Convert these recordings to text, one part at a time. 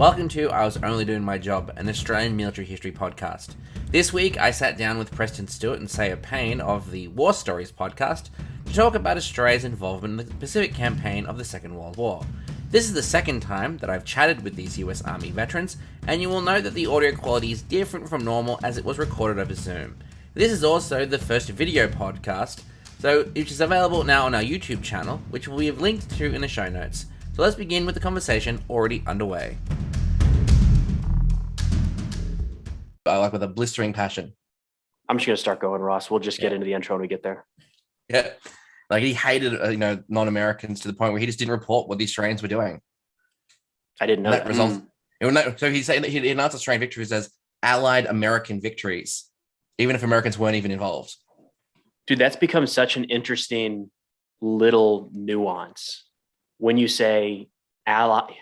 Welcome to I Was Only Doing My Job, an Australian military history podcast. This week, I sat down with Preston Stewart and Seyer Payne of the War Stories podcast to talk about Australia's involvement in the Pacific Campaign of the Second World War. This is the second time that I've chatted with these US Army veterans, and you will note that the audio quality is different from normal as it was recorded over Zoom. This is also the first video podcast, which is available now on our YouTube channel, which we have linked to in the show notes. So let's begin with the conversation already underway. With a blistering passion. I'm just going to start going, Ross. We'll just get into the intro when we get there. Yeah. Like he hated, non-Americans to the point where he just didn't report what the Australians were doing. I didn't know that. So he's saying that he announced Australian victories as Allied American victories, even if Americans weren't even involved. Dude, that's become such an interesting little nuance when you say ally,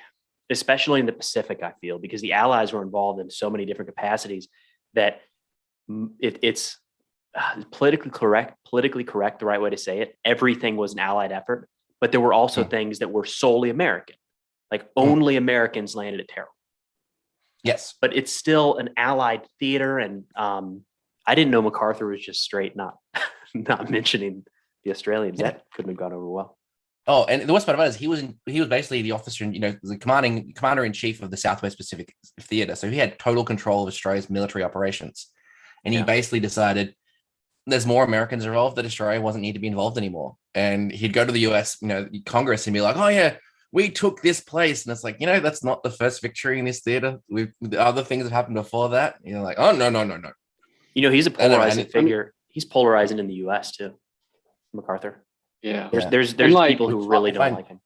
especially in the Pacific, I feel, because the Allies were involved in so many different capacities that it's politically correct, the right way to say it. Everything was an Allied effort, but there were also things that were solely American, like only Americans landed at Terrell. Yes. But it's still an Allied theater. And I didn't know MacArthur was just straight not mentioning the Australians. That couldn't have gone over well. Oh, and the worst part about it is he was basically the officer, the commander in chief of the Southwest Pacific Theater. So he had total control of Australia's military operations, and he basically decided there's more Americans involved that Australia wasn't need to be involved anymore. And he'd go to the US, Congress, and be like, "Oh yeah, we took this place," and it's like, that's not the first victory in this theater. The other things have happened before that. Like, oh no. He's a polarizing figure. He's polarizing in the US too, MacArthur. Yeah. There's people who really don't like him.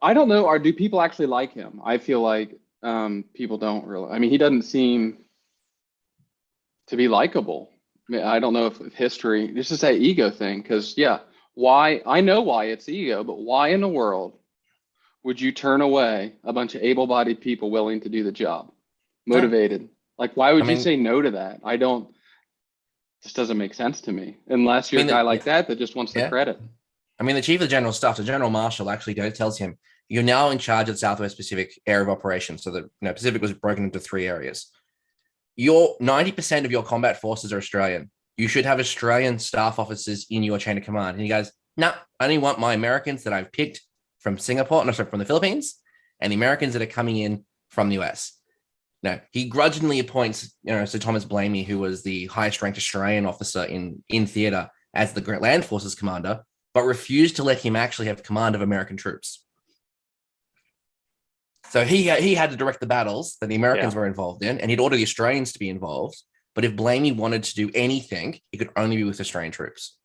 I don't know. Do people actually like him? I feel like people don't really. I mean, he doesn't seem to be likable. I mean, I don't know if history, this is that ego thing. Because why? I know why it's ego, but why in the world would you turn away a bunch of able-bodied people willing to do the job, motivated? Like, why would you say no to that? Just doesn't make sense to me, unless you're a guy like that just wants the credit. I mean, the chief of the general staff, the general marshal, actually tells him, "You're now in charge of the Southwest Pacific area of operations." So the Pacific was broken into 3 areas. 90% of your combat forces are Australian. You should have Australian staff officers in your chain of command. And he goes, "No, I only want my Americans that I've picked from from the Philippines, and the Americans that are coming in from the US." No, he grudgingly appoints, Sir Thomas Blamey, who was the highest ranked Australian officer in theatre, as the Land Forces commander, but refused to let him actually have command of American troops. So he had to direct the battles that the Americans were involved in, and he'd order the Australians to be involved. But if Blamey wanted to do anything, it could only be with Australian troops.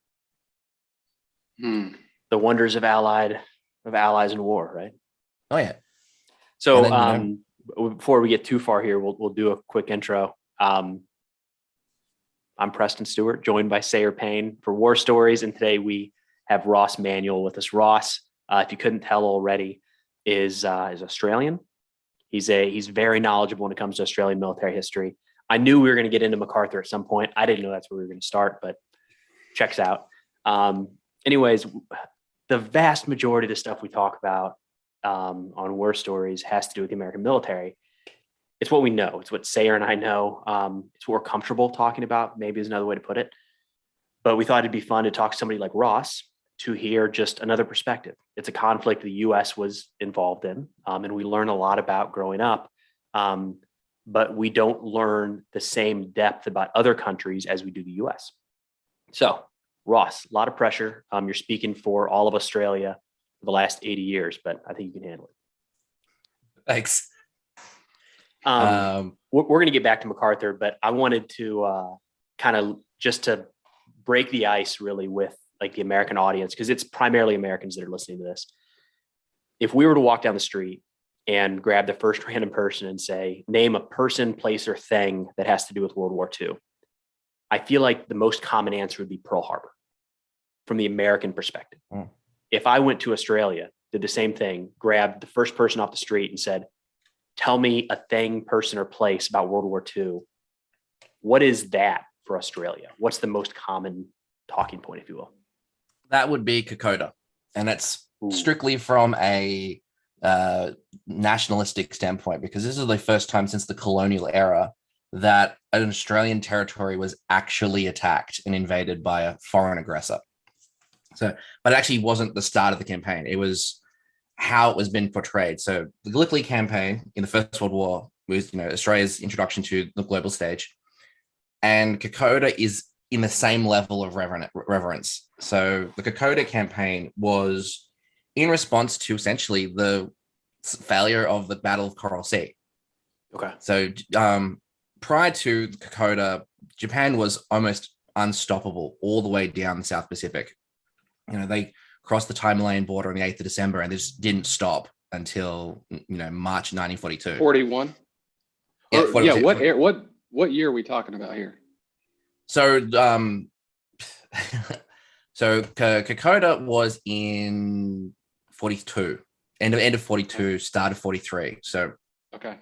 The wonders of allies in war, right? Oh yeah. So then, before we get too far here, we'll do a quick intro. I'm Preston Stewart, joined by Seyer Payne for War Stories, and today we have Ross Manuel with us. Ross, if you couldn't tell already, is Australian. He's very knowledgeable when it comes to Australian military history. I knew we were going to get into MacArthur at some point. I didn't know that's where we were going to start, but checks out. Anyways, the vast majority of the stuff we talk about on War Stories has to do with the American military. It's what we know. It's what Seyer and I know. It's what we're comfortable talking about, maybe is another way to put it. But we thought it'd be fun to talk to somebody like Ross to hear just another perspective. It's a conflict the U.S. was involved in, and we learn a lot about growing up. But we don't learn the same depth about other countries as we do the U.S. So, Ross, a lot of pressure. You're speaking for all of Australia for the last 80 years, but I think you can handle it. Thanks. We're going to get back to MacArthur, but I wanted to kind of just to break the ice really with like the American audience, because it's primarily Americans that are listening to this. If we were to walk down the street and grab the first random person and say, name a person, place, or thing that has to do with World War II, I feel like the most common answer would be Pearl Harbor from the American perspective. If I went to Australia, did the same thing, grabbed the first person off the street and said, tell me a thing, person, or place about World War II, what is that for Australia? What's the most common talking point, if you will? That would be Kokoda. And that's strictly from a nationalistic standpoint, because this is the first time since the colonial era that an Australian territory was actually attacked and invaded by a foreign aggressor. So, but it actually wasn't the start of the campaign. It was how it was been portrayed. So the Gallipoli campaign in the First World War was, Australia's introduction to the global stage. And Kokoda is in the same level of reverence. So the Kokoda campaign was in response to essentially the failure of the Battle of Coral Sea. Okay. So prior to Kokoda, Japan was almost unstoppable all the way down the South Pacific. They crossed the Taimalayan border on the 8th of December, and they just didn't stop until March 1942. 41. Yeah, what year are we talking about here? So Kokoda was in 42, end of 42, start of 43. So okay.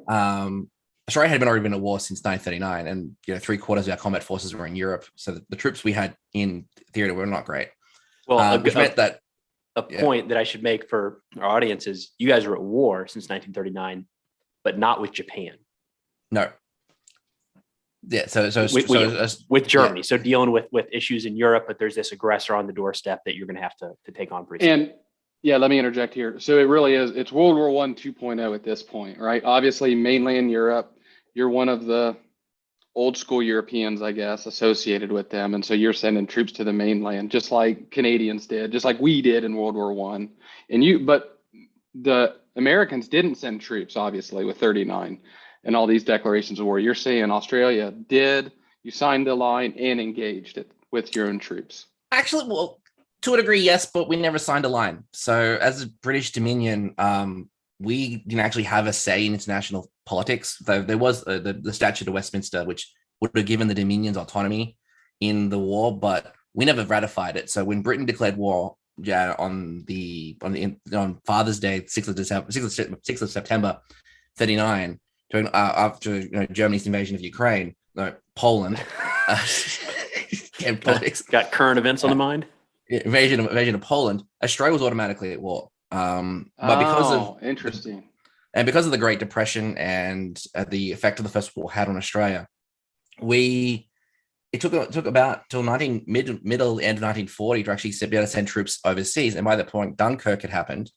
Australia had already been at war since 1939, and 3/4 of our combat forces were in Europe. So the troops we had in theater were not great. Well, which meant that a point that I should make for our audience is you guys were at war since 1939, but not with Japan. No. Yeah, so with Germany. Yeah. So dealing with issues in Europe, but there's this aggressor on the doorstep that you're going to have to take on pretty soon. And yeah, let me interject here. So it really is, it's World War I 2.0 at this point, right? Obviously, mainland Europe, you're one of the old school Europeans, I guess, associated with them. And so you're sending troops to the mainland, just like Canadians did, just like we did in World War I. But the Americans didn't send troops, obviously, with 39 and all these declarations of war. You're saying Australia did, you signed the line and engaged it with your own troops. Actually, well, to a degree, yes, but we never signed a line. So as a British Dominion, we didn't actually have a say in international politics. Though there was the Statute of Westminster, which would have given the Dominions autonomy in the war, but we never ratified it. So when Britain declared war on Father's Day, 6th of September, 39, after Germany's invasion of Ukraine, Poland, politics. Got current events on the mind. Invasion of Poland, Australia was automatically at war. But because of interesting, and because of the Great Depression and the effect of the First World War had on Australia, it took about till middle end of 1940 to actually be able to send troops overseas. And by that point, Dunkirk had happened.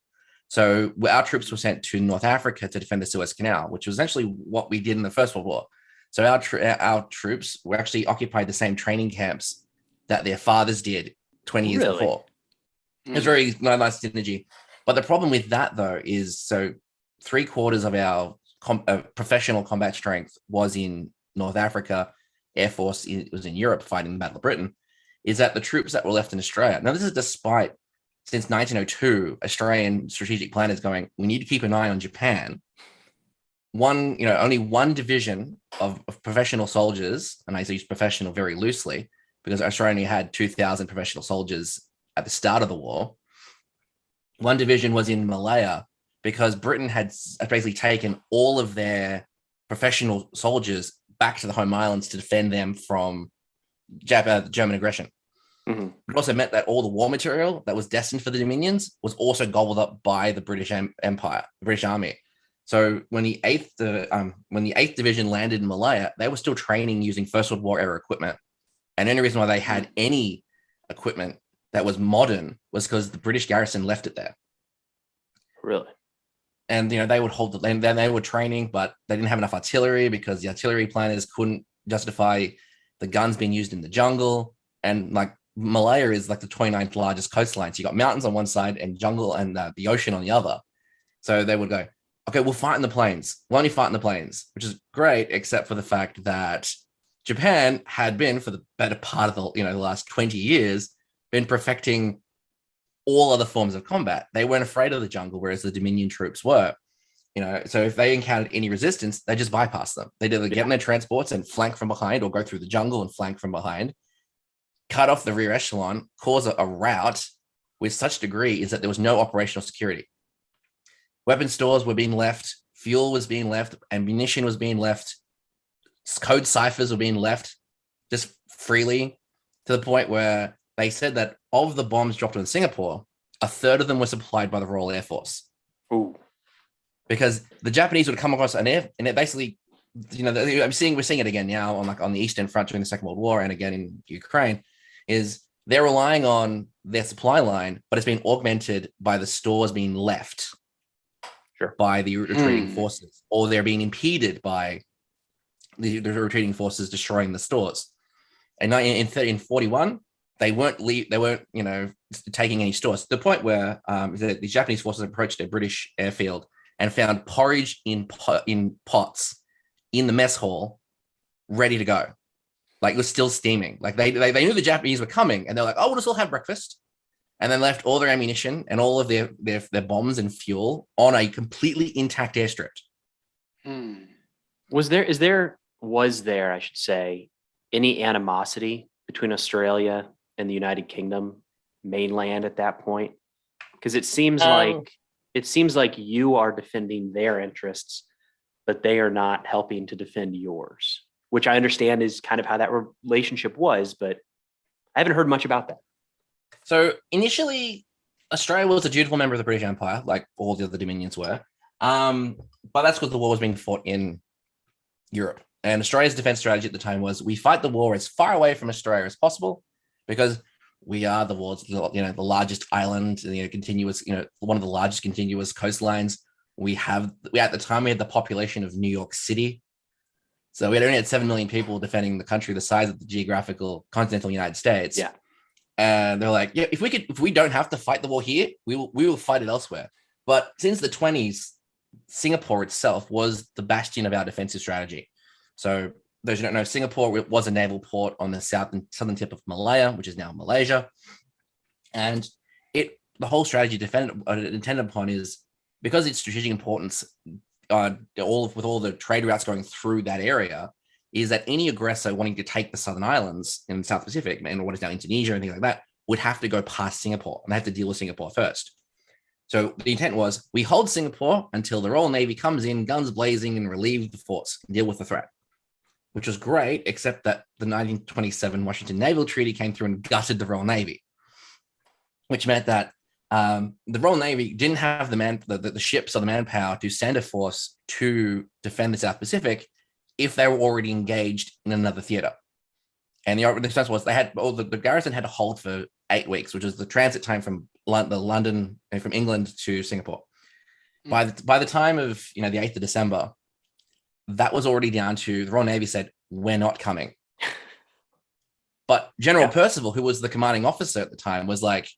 So our troops were sent to North Africa to defend the Suez Canal, which was essentially what we did in the First World War. So our troops were actually occupied the same training camps that their fathers did 20 years before. It was very nice synergy. But the problem with that, though, is so 3/4 of our professional combat strength was in North Africa. Air Force was in Europe fighting the Battle of Britain. Is that the troops that were left in Australia? Now, this is despite, since 1902, Australian strategic planners going, we need to keep an eye on Japan. Only one division of professional soldiers, and I use professional very loosely, because Australia only had 2,000 professional soldiers at the start of the war. One division was in Malaya because Britain had basically taken all of their professional soldiers back to the home islands to defend them from German aggression. Mm-hmm. It also meant that all the war material that was destined for the Dominions was also gobbled up by the British Empire, the British Army. So when the 8th Division landed in Malaya, they were still training using First World War era equipment. And the only reason why they had any equipment that was modern was because the British garrison left it there. Really? And they would hold the land. Then they were training, but they didn't have enough artillery because the artillery planners couldn't justify the guns being used in the jungle. And like Malaya is like the 29th largest coastline. So you got mountains on one side and jungle and the ocean on the other. So they would go, okay, we'll fight in the plains. We'll only fight in the plains, which is great, except for the fact that Japan had been, for the better part of the last 20 years, been perfecting all other forms of combat. They weren't afraid of the jungle, whereas the Dominion troops were. So if they encountered any resistance, they just bypass them. They'd either get in their transports and flank from behind, or go through the jungle and flank from behind, cut off the rear echelon, cause a rout with such degree is that there was no operational security. Weapon stores were being left, fuel was being left, ammunition was being left, code ciphers were being left just freely, to the point where they said that of the bombs dropped in Singapore, a third of them were supplied by the Royal Air Force. Ooh. because the Japanese would come across an air, and it basically, we're seeing it again now on the Eastern Front during the Second World War, and again in Ukraine, is they're relying on their supply line, but it's being augmented by the stores being left by the retreating forces, or they're being impeded by the retreating forces destroying the stores. And in 41, they weren't taking any stores, to the point where the Japanese forces approached a British airfield and found porridge in pots in the mess hall, ready to go. Like, it was still steaming. Like, they knew the Japanese were coming, and they're like, oh, we'll just all have breakfast. And then left all their ammunition and all of their bombs and fuel on a completely intact airstrip. Was there, I should say, any animosity between Australia and the United Kingdom mainland at that point? Because it seems like you are defending their interests, but they are not helping to defend yours, which I understand is kind of how that relationship was, but I haven't heard much about that. So initially, Australia was a dutiful member of the British Empire, like all the other dominions were. But that's because the war was being fought in Europe. And Australia's defense strategy at the time was, we fight the war as far away from Australia as possible, because we are the world's, the largest island, continuous, one of the largest continuous coastlines. At the time, we had the population of New York City. So we only had 7 million people defending the country the size of the geographical continental United States. Yeah. And they're like, yeah, if we don't have to fight the war here, we will fight it elsewhere. But since the 20s, Singapore itself was the bastion of our defensive strategy. So those who don't know, Singapore was a naval port on the southern tip of Malaya, which is now Malaysia. And the whole strategy intended upon is, because its strategic importance, with all the trade routes going through that area, is that any aggressor wanting to take the Southern Islands in the South Pacific, and what is now Indonesia and things like that, would have to go past Singapore, and they have to deal with Singapore first. So the intent was, we hold Singapore until the Royal Navy comes in, guns blazing, and relieve the force, and deal with the threat. Which was great, except that the 1927 Washington Naval Treaty came through and gutted the Royal Navy, which meant that the Royal Navy didn't have the ships or the manpower to send a force to defend the South Pacific if they were already engaged in another theater. And the response was, the garrison had to hold for 8 weeks, which was the transit time from London and from England to Singapore. By the time of the 8th of December, that was already down to, the Royal Navy said, we're not coming. But General Percival, who was the commanding officer at the time, was like,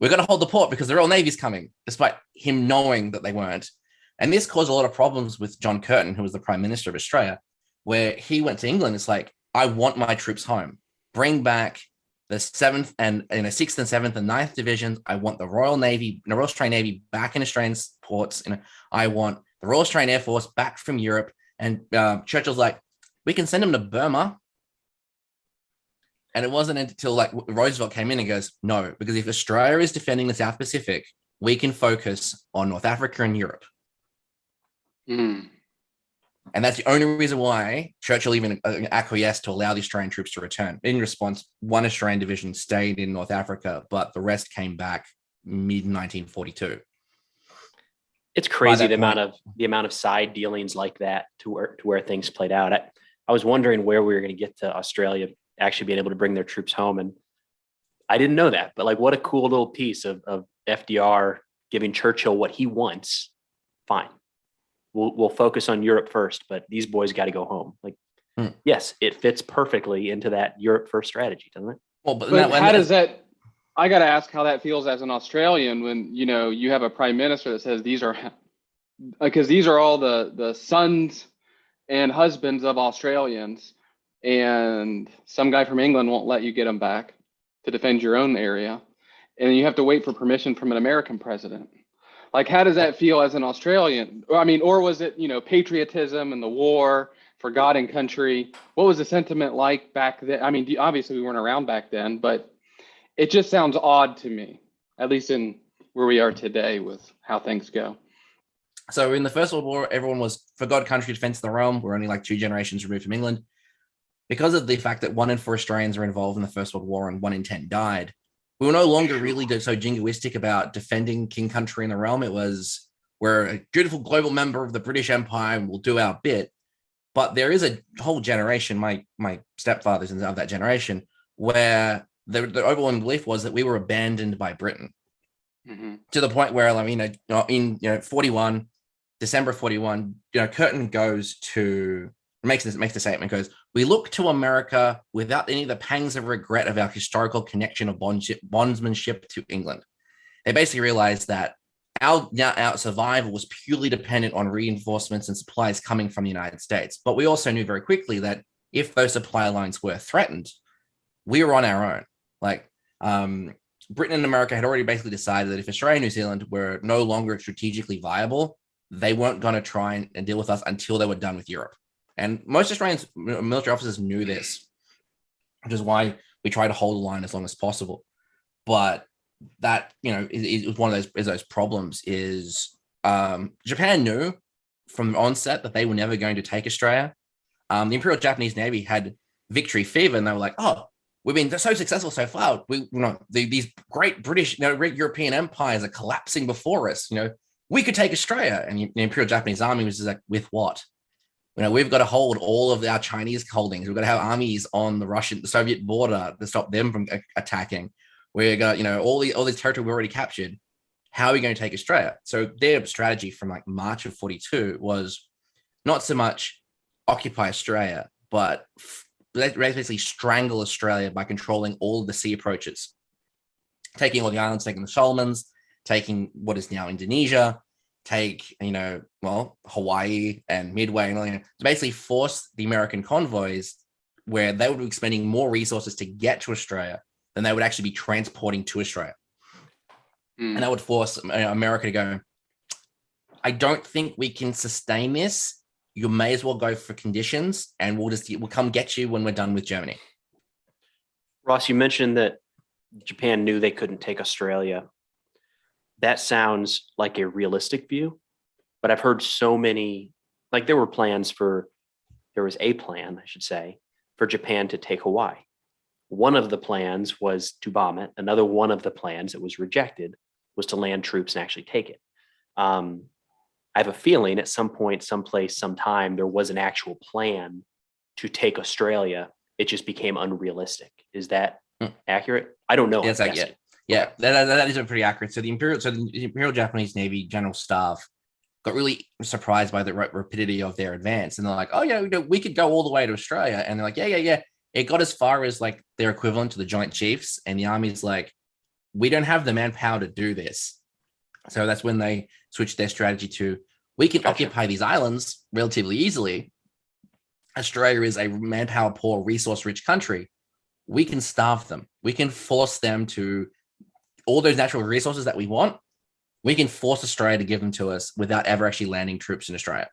we're going to hold the port because the Royal Navy's coming, despite him knowing that they weren't. And this caused a lot of problems with John Curtin, who was the Prime Minister of Australia, where he went to England. It's like, I want my troops home. Bring back the 7th and 6th and 7th and 9th divisions. I want the Royal Navy, the Royal Australian Navy back in Australian ports. I want the Royal Australian Air Force back from Europe. And Churchill's like, we can send them to Burma. And it wasn't until Roosevelt came in and goes, no, because if Australia is defending the South Pacific, we can focus on North Africa and Europe. And that's the only reason why Churchill even acquiesced to allow the Australian troops to return. In response, one Australian division stayed in North Africa, but the rest came back mid-1942. It's crazy the amount of side dealings like that to where things played out. I was wondering where we were going to get to Australia actually being able to bring their troops home, and I didn't know that. But what a cool little piece of FDR giving Churchill what he wants. Fine, we'll focus on Europe first, but these boys got to go home. Yes, it fits perfectly into that Europe first strategy, doesn't it? Well, but how does that? I got to ask how that feels as an Australian when, you have a prime minister that says these are all the sons and husbands of Australians, and some guy from England won't let you get them back to defend your own area. And you have to wait for permission from an American president. How does that feel as an Australian? Or was it, patriotism and the war for God and country? What was the sentiment like back then? Obviously we weren't around back then, but it just sounds odd to me, at least in where we are today with how things go. So in the First World War, everyone was for God, country, defense of the realm. We're only 2 generations removed from England. Because of the fact that 1 in 4 Australians were involved in the First World War and 1 in 10 died, we were no longer really so jingoistic about defending king, country, and the realm. It was, we're a dutiful global member of the British Empire and we'll do our bit. But there is a whole generation, my stepfather's of that generation, where the overwhelming belief was that we were abandoned by Britain, to the point where, I mean, in 41, December 41, Curtin goes to makes the statement, goes, "We look to America without any of the pangs of regret of our historical connection of bondsmanship to England." They basically realized that our survival was purely dependent on reinforcements and supplies coming from the United States. But we also knew very quickly that if those supply lines were threatened, we were on our own. Like, Britain and America had already basically decided that if Australia and New Zealand were no longer strategically viable, they weren't going to try and deal with us until they were done with Europe. And most Australian military officers knew this, which is why we try to hold the line as long as possible. But that, is one of those problems is Japan knew from the onset that they were never going to take Australia. The Imperial Japanese Navy had victory fever, and they were like, "Oh, we've been so successful so far. These great British, European empires are collapsing before us. We could take Australia." And the Imperial Japanese Army was just like, "With what? We've got to hold all of our Chinese holdings. We've got to have armies on the Soviet border to stop them from attacking. We've got, all this territory we already captured. How are we going to take Australia?" So their strategy from like March of 42 was not so much occupy Australia, but basically strangle Australia by controlling all of the sea approaches, taking all the islands, taking the Solomons, taking what is now Indonesia, take, Hawaii and Midway, and to basically force the American convoys, where they would be spending more resources to get to Australia than they would actually be transporting to Australia. And that would force America to go, "I don't think we can sustain this. You may as well go for conditions, and we'll come get you when we're done with Germany." Ross, you mentioned that Japan knew they couldn't take Australia. That sounds like a realistic view, but I've heard so many, like there was a plan, I should say, for Japan to take Hawaii. One of the plans was to bomb it. Another one of the plans that was rejected was to land troops and actually take it. I have a feeling at some point, someplace, sometime, there was an actual plan to take Australia. It just became unrealistic. Is that accurate? I don't know. Yes, yeah, that is pretty accurate. So the Imperial Japanese Navy General Staff got really surprised by the rapidity of their advance, and they're like, "Oh yeah, we could go all the way to Australia." And they're like, "Yeah." It got as far as like their equivalent to the Joint Chiefs, and the Army's like, "We don't have the manpower to do this." So that's when they switched their strategy to, "We can occupy these islands relatively easily. Australia is a manpower poor, resource rich country. We can starve them. We can force them to all those natural resources that we want. We can force Australia to give them to us without ever actually landing troops in Australia."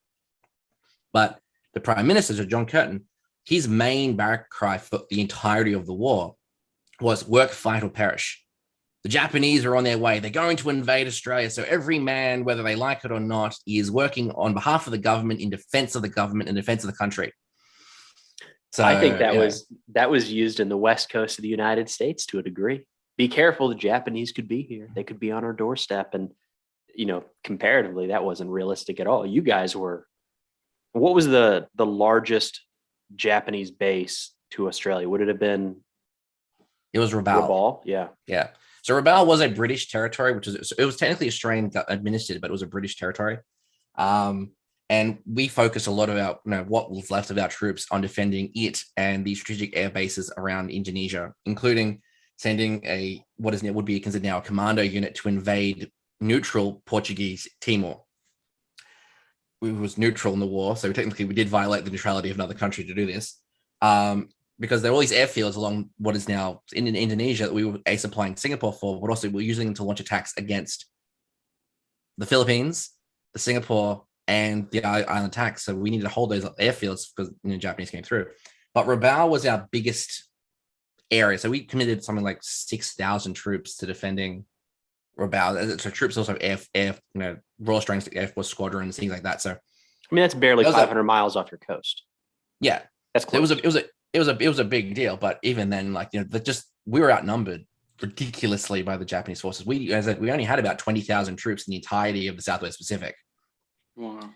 But the Prime Minister, so John Curtin, his main barrack cry for the entirety of the war was "work, fight, or perish." The Japanese are on their way. They're going to invade Australia. So every man, whether they like it or not, is working on behalf of the government, in defense of the government, in defense of the country. So I think that was used in the West Coast of the United States to a degree. Be careful, the Japanese could be here. They could be on our doorstep. And, comparatively, that wasn't realistic at all. You guys were, what was the largest Japanese base to Australia? Would it have been? It was Rabaul. Yeah. So Rabaul was a British territory, it was technically Australian administered, but it was a British territory. And we focused a lot of what was left of our troops on defending it and the strategic air bases around Indonesia, including sending would be considered now a commando unit to invade neutral Portuguese Timor. We was neutral in the war, so technically we did violate the neutrality of another country to do this, because there were all these airfields along what is now in Indonesia that we were supplying Singapore for, but also we're using them to launch attacks against the Philippines, the Singapore, and the island attacks. So we needed to hold those airfields because the Japanese came through. But Rabaul was our biggest area, so we committed something like 6,000 troops to defending Rabaul. So troops also have air Royal Australian Air Force squadrons, things like that. So I mean, that's barely 500 miles off your coast. Yeah, that's close. It was a big deal, but even then, we were outnumbered ridiculously by the Japanese forces. We only had about 20,000 troops in the entirety of the Southwest Pacific. Wow.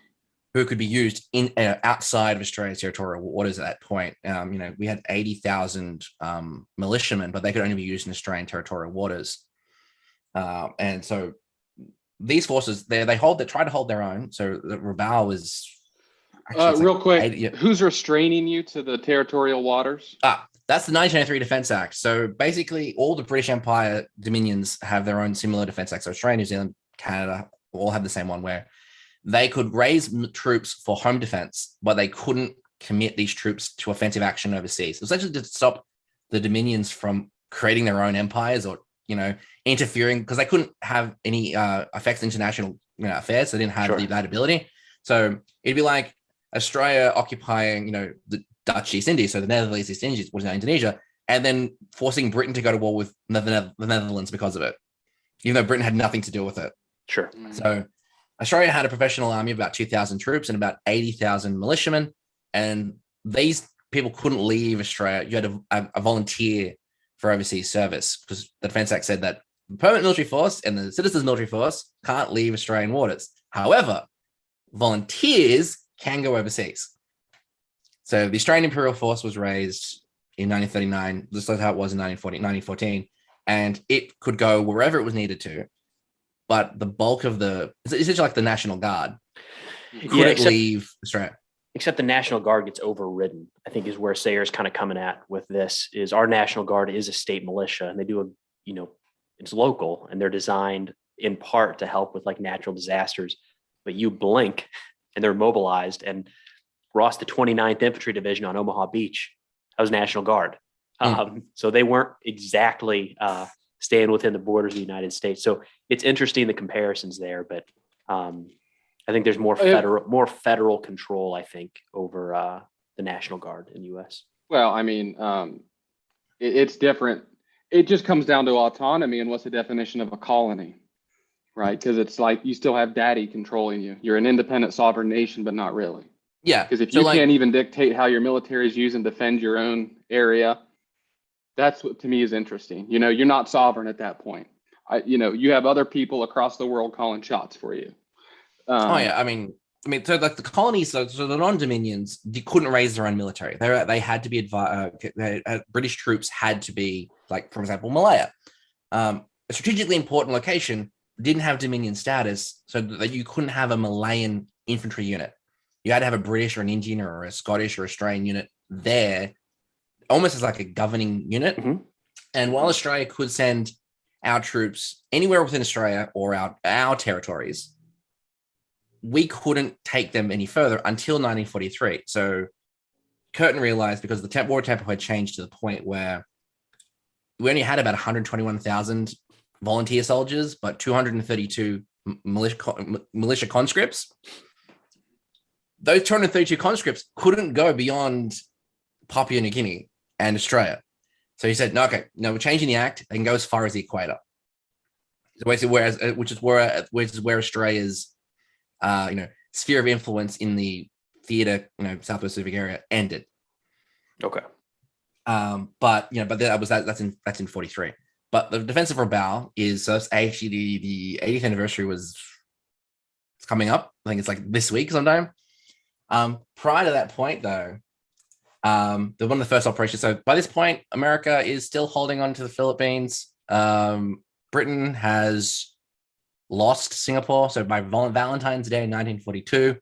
Who could be used in outside of Australia's territorial waters at that point. We had 80,000 militiamen, but they could only be used in Australian territorial waters. And so these forces, they try to hold their own. So the Rabaul was real quick. Who's restraining you to the territorial waters? That's the 1903 Defence Act. So basically, all the British Empire dominions have their own similar defence act. So Australia, New Zealand, Canada all have the same one where they could raise troops for home defense, but they couldn't commit these troops to offensive action overseas. It was actually to stop the dominions from creating their own empires or, interfering, because they couldn't have any effects on international affairs. So they didn't have that ability. So it'd be like Australia occupying, the Dutch East Indies, so the Netherlands East Indies was now Indonesia, and then forcing Britain to go to war with the Netherlands because of it, even though Britain had nothing to do with it. Sure. So Australia had a professional army of about 2,000 troops and about 80,000 militiamen, and these people couldn't leave Australia. You had a volunteer for overseas service because the Defence Act said that the permanent military force and the citizens military force can't leave Australian waters. However, volunteers can go overseas. So the Australian Imperial Force was raised in 1939, just like how it was in 1914, and it could go wherever it was needed to. But the bulk of it's essentially like the National Guard couldn't leave Australia. Except the National Guard gets overridden, I think is where Sayer's kind of coming at with this, is our National Guard is a state militia, and they do it's local, and they're designed in part to help with like natural disasters. But you blink and they're mobilized. And Ross, the 29th Infantry Division on Omaha Beach, that was National Guard. So they weren't exactly staying within the borders of the United States. So it's interesting, the comparisons there, but I think there's more federal control, I think, over the National Guard in the U.S. Well, I mean, it's different. It just comes down to autonomy and what's the definition of a colony, right? Because it's like you still have daddy controlling you. You're an independent sovereign nation, but not really. Yeah. Because if you can't even dictate how your military is used and defend your own area, that's what to me is interesting. You're not sovereign at that point. You have other people across the world calling shots for you. I mean, so like the colonies, so the non-dominions, they couldn't raise their own military. They had to be British troops had to be, like, for example, Malaya, a strategically important location, didn't have dominion status, so that you couldn't have a Malayan infantry unit. You had to have a British or an Indian or a Scottish or Australian unit there, almost as like a governing unit. Mm-hmm. And while Australia could send our troops anywhere within Australia or our territories, we couldn't take them any further until 1943. So Curtin realized, because the war tempo had changed to the point where we only had about 121,000 volunteer soldiers, but 232 militia conscripts. Those 232 conscripts couldn't go beyond Papua New Guinea and Australia. So he said, no, we're changing the act and go as far as the equator. So basically, which is where Australia's sphere of influence in the theater, Southwest Pacific area ended. Okay. But that's in 43. But the Defense of Rabaul is actually the 80th anniversary it's coming up. I think it's like this week sometime. Prior to that point, though, one of the first operations. So by this point, America is still holding on to the Philippines. Britain has lost Singapore. So by Valentine's Day, 1942,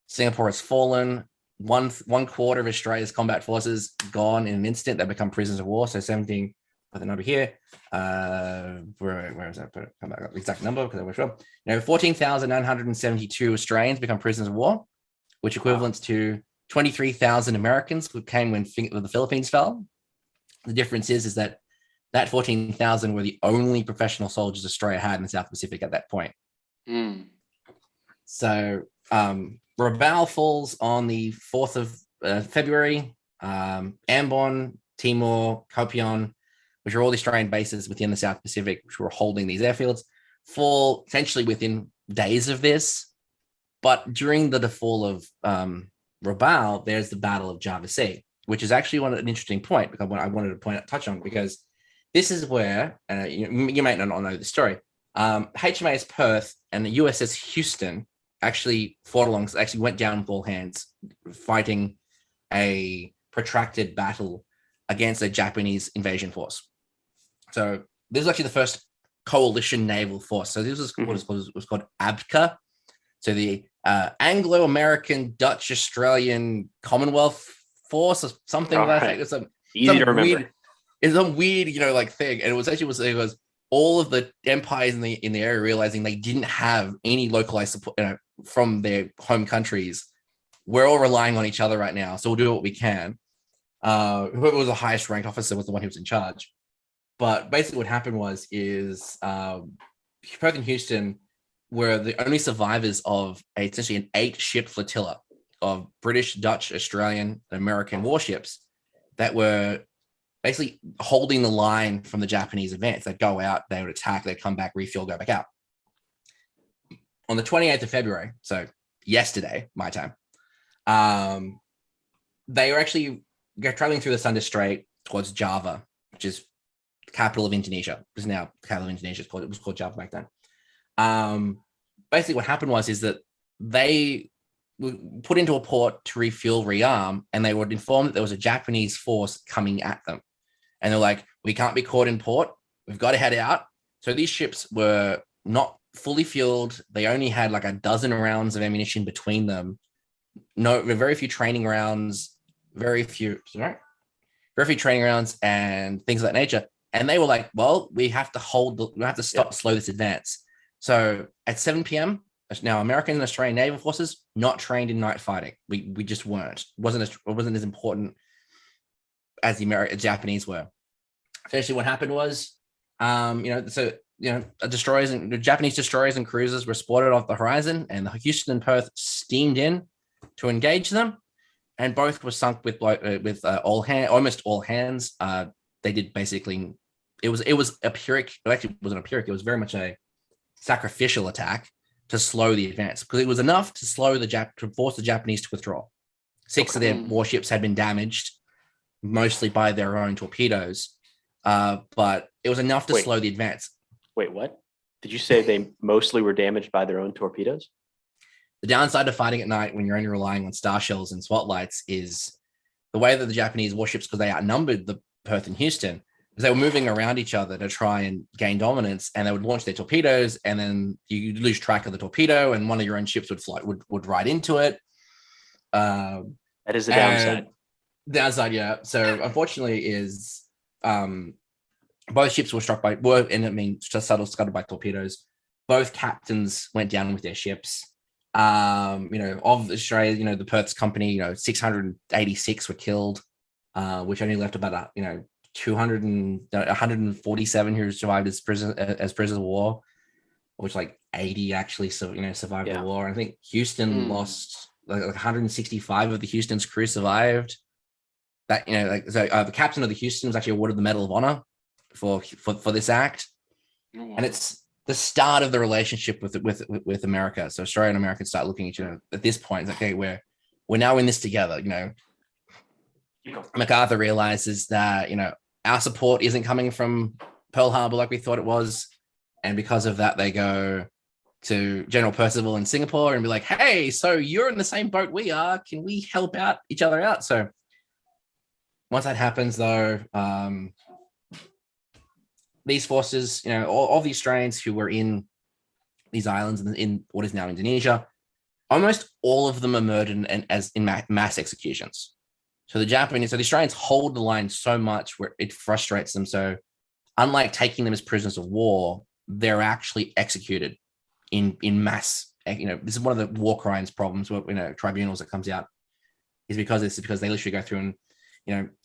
Singapore has fallen. One quarter of Australia's combat forces gone in an instant. They become prisoners of war. So 17. Put the number here. Where is that? Come back up the exact number because I wish. 14,972 Australians become prisoners of war, which equivalents to 23,000 Americans who came when the Philippines fell. The difference is that 14,000 were the only professional soldiers Australia had in the South Pacific at that point. Mm. So Rabaul falls on the 4th of February. Ambon, Timor, Kopion, which are all the Australian bases within the South Pacific, which were holding these airfields, fall essentially within days of this. But during the fall of Rabaul, there's the Battle of Java Sea, which is actually an interesting point because I wanted to touch on, because this is where, and you might not know the story. HMAS Perth and the USS Houston actually went down with all hands, fighting a protracted battle against a Japanese invasion force. So this is actually the first coalition naval force. So this was what was called ABCA. So the Anglo-American Dutch Australian Commonwealth Force or something like that. It's easy to remember. It's a weird, like thing. And it was all of the empires in the area realizing they didn't have any localized support from their home countries. We're all relying on each other right now, so we'll do what we can. Whoever was the highest ranked officer was the one who was in charge. But basically what happened was Perth and Houston were the only survivors of essentially an 8-ship flotilla of British, Dutch, Australian, and American warships that were basically holding the line from the Japanese advance. They'd go out, they would attack, they'd come back, refuel, go back out. On the 28th of February, so yesterday, my time, they were actually traveling through the Sunda Strait towards Java, which is the capital of Indonesia. It's now the capital of Indonesia. It was called Java back then. Basically, what happened is that they were put into a port to refuel, rearm, and they were informed that there was a Japanese force coming at them. And they're like, we can't be caught in port. We've got to head out. So these ships were not fully fueled. They only had like a dozen rounds of ammunition between them. Very few training rounds, very few training rounds and things of that nature. And they were like, well, we have to slow this advance. So at 7 p.m., now American and Australian naval forces not trained in night fighting. We just weren't. It wasn't as important as the Japanese were. Essentially, what happened was, Japanese destroyers and cruisers were spotted off the horizon, and the Houston and Perth steamed in to engage them, and both were sunk with almost all hands. They did basically. It was a Pyrrhic. Actually, it wasn't a Pyrrhic. It was very much a sacrificial attack to slow the advance, because it was enough to force the Japanese to withdraw. 6 of their warships had been damaged, mostly by their own torpedoes, but it was enough to slow the advance. Wait, what? Did you say they mostly were damaged by their own torpedoes? The downside of fighting at night when you're only relying on star shells and spotlights is the way that the Japanese warships, because they outnumbered the Perth and Houston, is they were moving around each other to try and gain dominance, and they would launch their torpedoes, and then you lose track of the torpedo, and one of your own ships would ride into it. That is the downside. Downside, yeah. So unfortunately, both ships were scuttled by torpedoes. Both captains went down with their ships. Of Australia, the Perth's company, 686 were killed, which only left about 147 who survived as prisoners of war, which like 80 actually survived the war. I think Houston lost like 165 of the Houston's crew survived. That the captain of the Houston was actually awarded the Medal of Honor for this act, and it's the start of the relationship with America. So Australia and America start looking at each other at this point. It's like, okay, we're now in this together. MacArthur realizes that our support isn't coming from Pearl Harbor like we thought it was, and because of that, they go to General Percival in Singapore and be like, hey, so you're in the same boat we are. Can we help each other out? So once that happens, though, these forces, all the Australians who were in these islands in what is now Indonesia, almost all of them are murdered in mass executions. So the Australians hold the line so much where it frustrates them. So unlike taking them as prisoners of war, they're actually executed in mass. This is one of the war crimes problems with tribunals that comes out, is because they literally go through and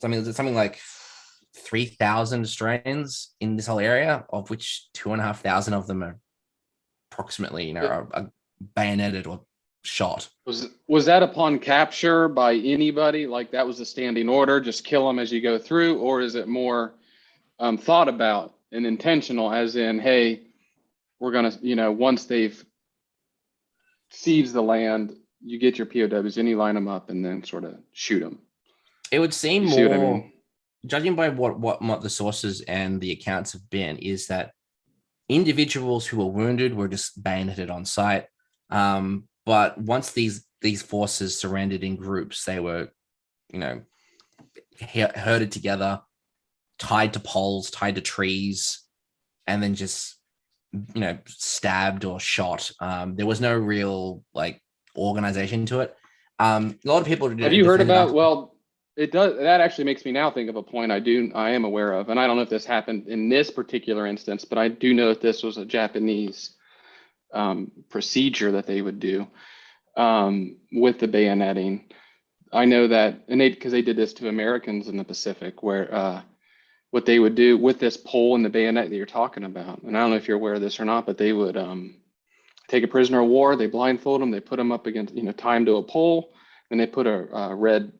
something like 3,000 Australians in this whole area, of which 2,500 of them are approximately are bayoneted or shot. Was that upon capture by anybody? Like that was a standing order, just kill them as you go through, or is it more thought about and intentional, as in, hey, we're gonna, once they've seized the land, you get your POWs and you line them up and then sort of shoot them? It would seem See more. what I mean? judging by what the sources and the accounts have been, is that individuals who were wounded were just bayoneted on site. But once these forces surrendered in groups, they were, herded together, tied to poles, tied to trees, and then just, stabbed or shot. There was no real organization to it. A lot of people have you heard about? Well, it does. That actually makes me now think of a point I am aware of, and I don't know if this happened in this particular instance, but I do know that this was a Japanese procedure that they would do with the bayoneting. I know that, and because they did this to Americans in the Pacific, where what they would do with this pole and the bayonet that you're talking about, and I don't know if you're aware of this or not, but they would take a prisoner of war, they blindfold them, they put them up against, tie them to a pole, and they put a red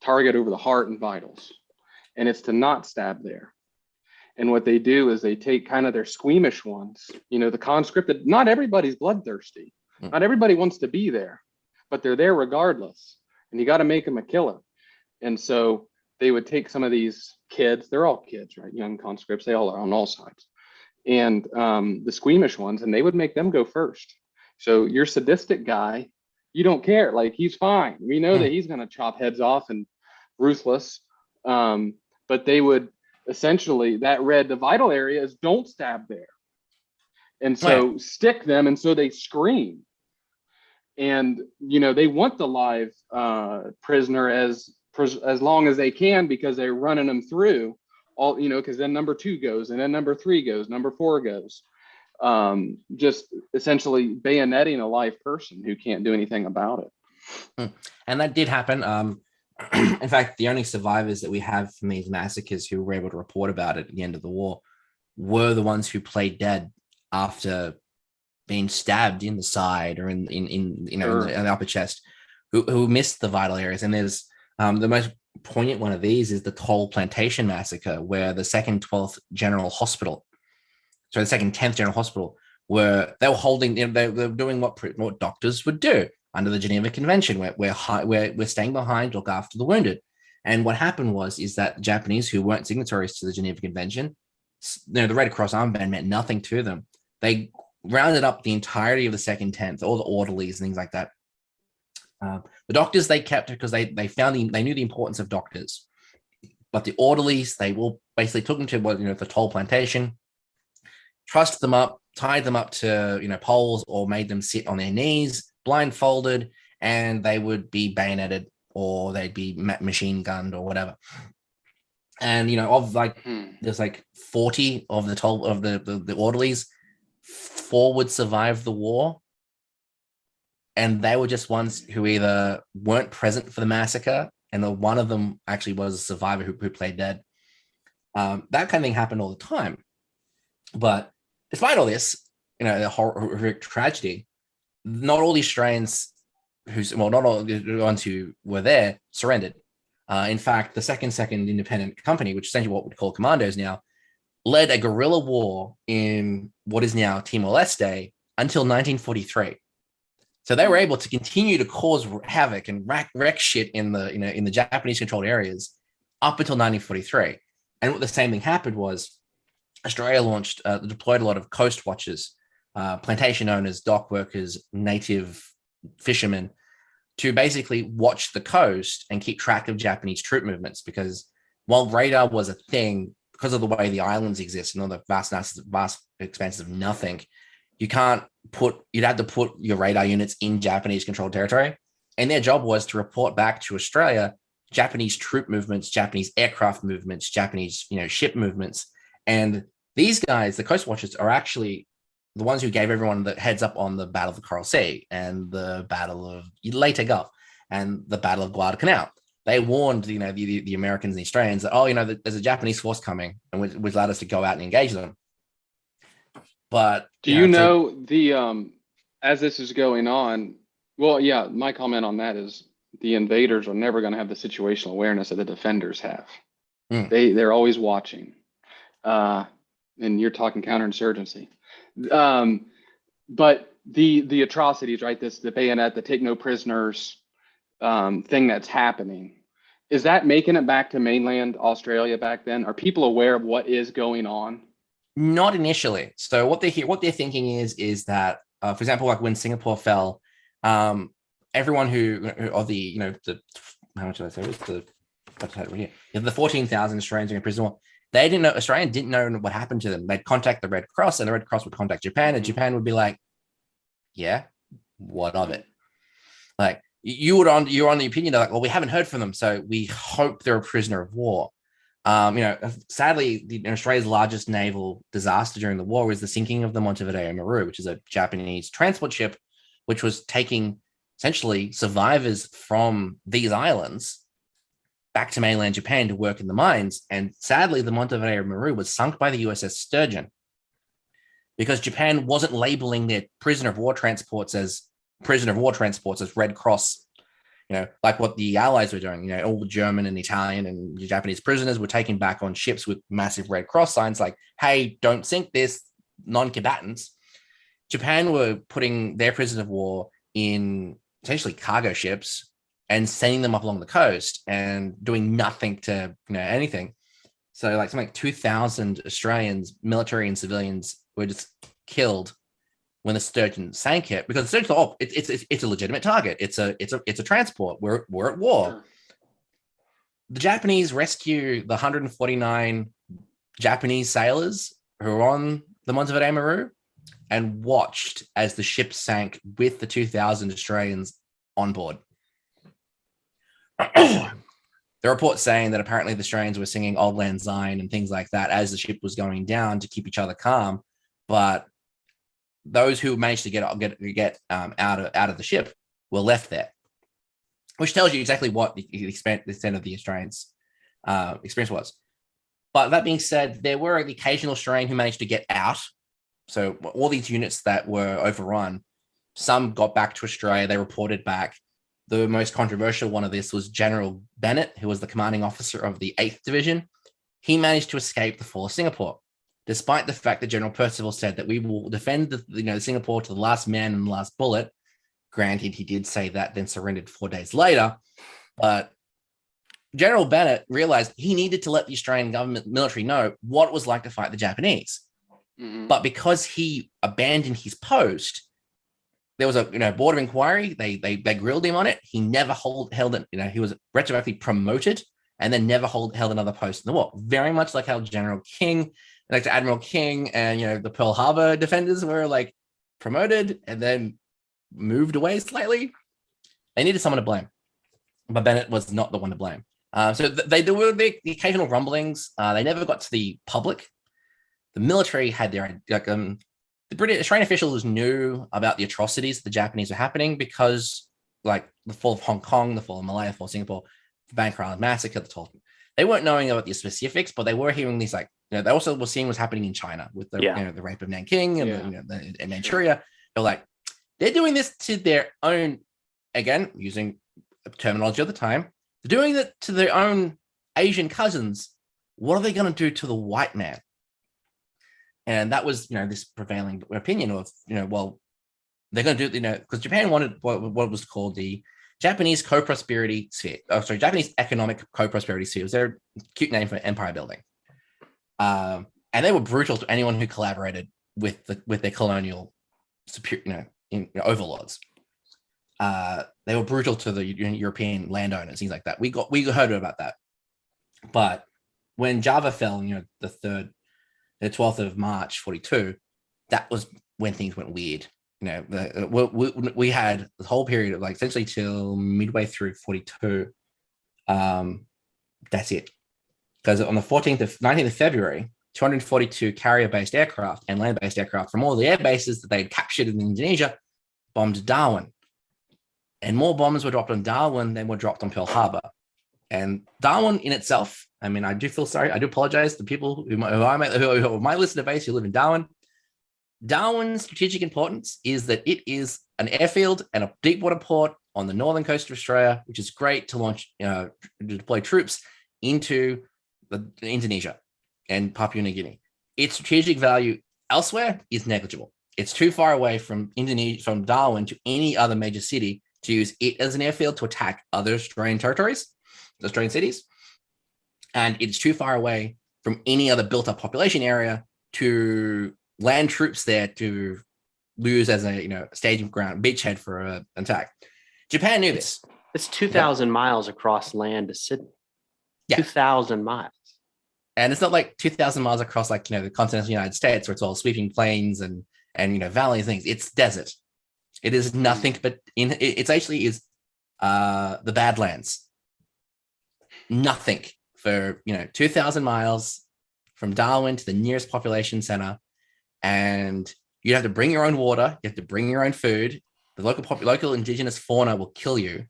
target over the heart and vitals, and it's to not stab there. And what they do is they take kind of their squeamish ones, the conscripted. Not everybody's bloodthirsty, not everybody wants to be there, but they're there regardless, and you got to make them a killer. And so they would take some of these kids, they're all kids, right? Young conscripts, they all are on all sides, and the squeamish ones, and they would make them go first. So your sadistic guy, you don't care, he's fine. We know that he's going to chop heads off and ruthless. But they would essentially, the vital area is don't stab there. And so stick them. And so they scream. And, they want the live prisoner as long as they can, because they're running them through all, because then number 2 goes, and then number 3 goes, number 4 goes. Just essentially bayoneting a live person who can't do anything about it. And that did happen. In fact, the only survivors that we have from these massacres who were able to report about it at the end of the war were the ones who played dead after being stabbed in the side or in the upper chest, who missed the vital areas. And there's the most poignant one of these is the Toll Plantation massacre, where the 2nd 12th General Hospital, so the 2nd 10th General Hospital, they were holding, they were doing what doctors would do under the Geneva Convention, where we're staying behind, look after the wounded. And what happened is that the Japanese, who weren't signatories to the Geneva Convention, the Red Cross armband meant nothing to them. They rounded up the entirety of the 2nd 10th, all the orderlies and things like that. The doctors they kept because they knew the importance of doctors, but the orderlies, they will basically took them to the Toll Plantation, trussed them up, tied them up to poles, or made them sit on their knees, blindfolded, and they would be bayoneted, or they'd be machine gunned or whatever. And there's 40 of the orderlies, 4 would survive the war, and they were just ones who either weren't present for the massacre, and one of them actually was a survivor who played dead. That kind of thing happened all the time. But despite all this, the horrific tragedy, not all the Australians not all the ones who were there surrendered. In fact, the second independent company, which is essentially what we call commandos now, led a guerrilla war in what is now Timor-Leste until 1943. So they were able to continue to cause havoc and wreck shit in the Japanese controlled areas up until 1943. And what the same thing happened was Australia deployed a lot of coast watchers, plantation owners, dock workers, native fishermen, to basically watch the coast and keep track of Japanese troop movements. Because while radar was a thing, because of the way the islands exist and all the vast expanses of nothing, you'd have to put your radar units in Japanese controlled territory. And their job was to report back to Australia Japanese troop movements, Japanese aircraft movements, Japanese ship movements. And these guys, the coast watchers, are actually the ones who gave everyone the heads up on the Battle of the Coral Sea and the Battle of Leyte Gulf and the Battle of Guadalcanal. They warned the Americans and the Australians that there's a Japanese force coming, and which allowed us to go out and engage them. But do you know as this is going on? Well, yeah, my comment on that is the invaders are never going to have the situational awareness that the defenders have. They're always watching, and you're talking counterinsurgency. But the atrocities, right? The bayonet, the take no prisoners thing that's happening. Is that making it back to mainland Australia back then? Are people aware of what is going on? Not initially. So what they're thinking is that, for example, like when Singapore fell, everyone who of the, you know, the, how much did I say? It was the 14,000 Australians in prison. They didn't know, Australians didn't know what happened to them. They'd contact the Red Cross, and the Red Cross would contact Japan, and Japan would be like, yeah, what of it? Like, you're on the opinion of like, well, we haven't heard from them, so we hope they're a prisoner of war. Sadly, Australia's largest naval disaster during the war was the sinking of the Montevideo Maru, which is a Japanese transport ship, which was taking essentially survivors from these islands back to mainland Japan to work in the mines. And sadly, the Montevideo Maru was sunk by the USS Sturgeon because Japan wasn't labeling their prisoner of war transports as Red Cross, like what the Allies were doing. All the German and Italian and Japanese prisoners were taken back on ships with massive Red Cross signs like, hey, don't sink this, non-combatants. Japan were putting their prisoners of war in essentially cargo ships and sending them up along the coast and doing nothing to anything. So like something like 2,000 Australians, military and civilians, were just killed when the Sturgeon sank it, because the Sturgeon thought, it's a legitimate target. It's a transport. We're at war. Sure. The Japanese rescue the 149 Japanese sailors who were on the Montevideo Maru and watched as the ship sank with the 2,000 Australians on board. The report saying that apparently the Australians were singing Auld Lang Syne and things like that as the ship was going down to keep each other calm, but those who managed to get out of the ship were left there, which tells you exactly what the extent of the Australians' experience was. But that being said, there were the occasional Australian who managed to get out. So all these units that were overrun, some got back to Australia. They reported back. The most controversial one of this was General Bennett, who was the commanding officer of the 8th Division. He managed to escape the fall of Singapore, despite the fact that General Percival said that we will defend Singapore to the last man and the last bullet. Granted, he did say that, then surrendered 4 days later. But General Bennett realized he needed to let the Australian government military know what it was like to fight the Japanese. Mm-hmm. But because he abandoned his post, there was a board of inquiry. They grilled him on it. He never held it. He was retroactively promoted and then never held another post in the war. Very much like how General King, like Admiral King and the Pearl Harbor defenders were like promoted and then moved away slightly. They needed someone to blame, but Bennett was not the one to blame. So there were the occasional rumblings. They never got to the public. The military had their the British Australian officials knew about the atrocities the Japanese were happening because, like the fall of Hong Kong, the fall of Malaya, the fall of Singapore, the Banker Island massacre, they weren't knowing about the specifics, but they were hearing these they also were seeing what's happening in China with the the rape of Nanking and and Manchuria. They're doing this to their own, again using terminology of the time. They're doing it to their own Asian cousins. What are they going to do to the white man? And that was, this prevailing opinion of, well, they're going to do, because Japan wanted what was called the Japanese co-prosperity sphere. Japanese economic co-prosperity sphere. It was their cute name for empire building. And they were brutal to anyone who collaborated with their colonial overlords. They were brutal to the European landowners, things like that. We heard about that. But when Java fell, the 12th of March, 42, that was when things went weird. We had the whole period of essentially till midway through 42. That's it. Because on the 19th of February, 242 carrier-based aircraft and land-based aircraft from all the air bases that they had captured in Indonesia bombed Darwin. And more bombs were dropped on Darwin than were dropped on Pearl Harbor. And Darwin in itself, I do feel sorry. I do apologize to people who are my listener base who live in Darwin. Darwin's strategic importance is that it is an airfield and a deep water port on the northern coast of Australia, which is great to launch, to deploy troops into Indonesia and Papua New Guinea. Its strategic value elsewhere is negligible. It's too far away from Darwin to any other major city to use it as an airfield to attack other Australian territories. Australian cities, and it's too far away from any other built-up population area to land troops there to lose as a staging ground, beachhead for an attack. Japan knew this. It's 2,000 miles across land to Sydney. Yeah. 2,000 miles. And it's not like 2,000 miles across the continental United States where it's all sweeping plains and valleys and things. It's desert. It is nothing but it's actually is the Badlands. Nothing for 2,000 miles from Darwin to the nearest population center, and you have to bring your own water. You have to bring your own food. The local indigenous fauna will kill you.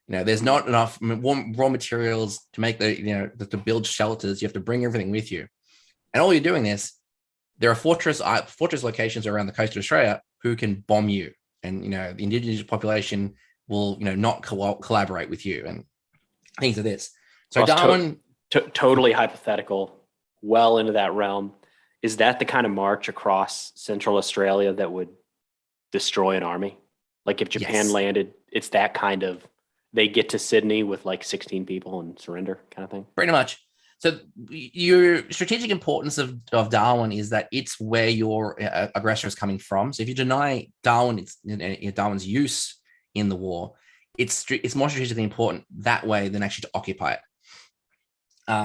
There's not enough raw materials to make to build shelters. You have to bring everything with you, and all you're doing is there are fortress locations around the coast of Australia who can bomb you, and the indigenous population will not collaborate with you and things of this. So Darwin, totally hypothetical, well into that realm. Is that the kind of march across Central Australia that would destroy an army? Like if Japan landed, it's that kind of, they get to Sydney with like 16 people and surrender kind of thing? Pretty much. So your strategic importance of Darwin is that it's where your aggressor is coming from. So if you deny Darwin, Darwin's use in the war, it's more strategically important that way than actually to occupy it.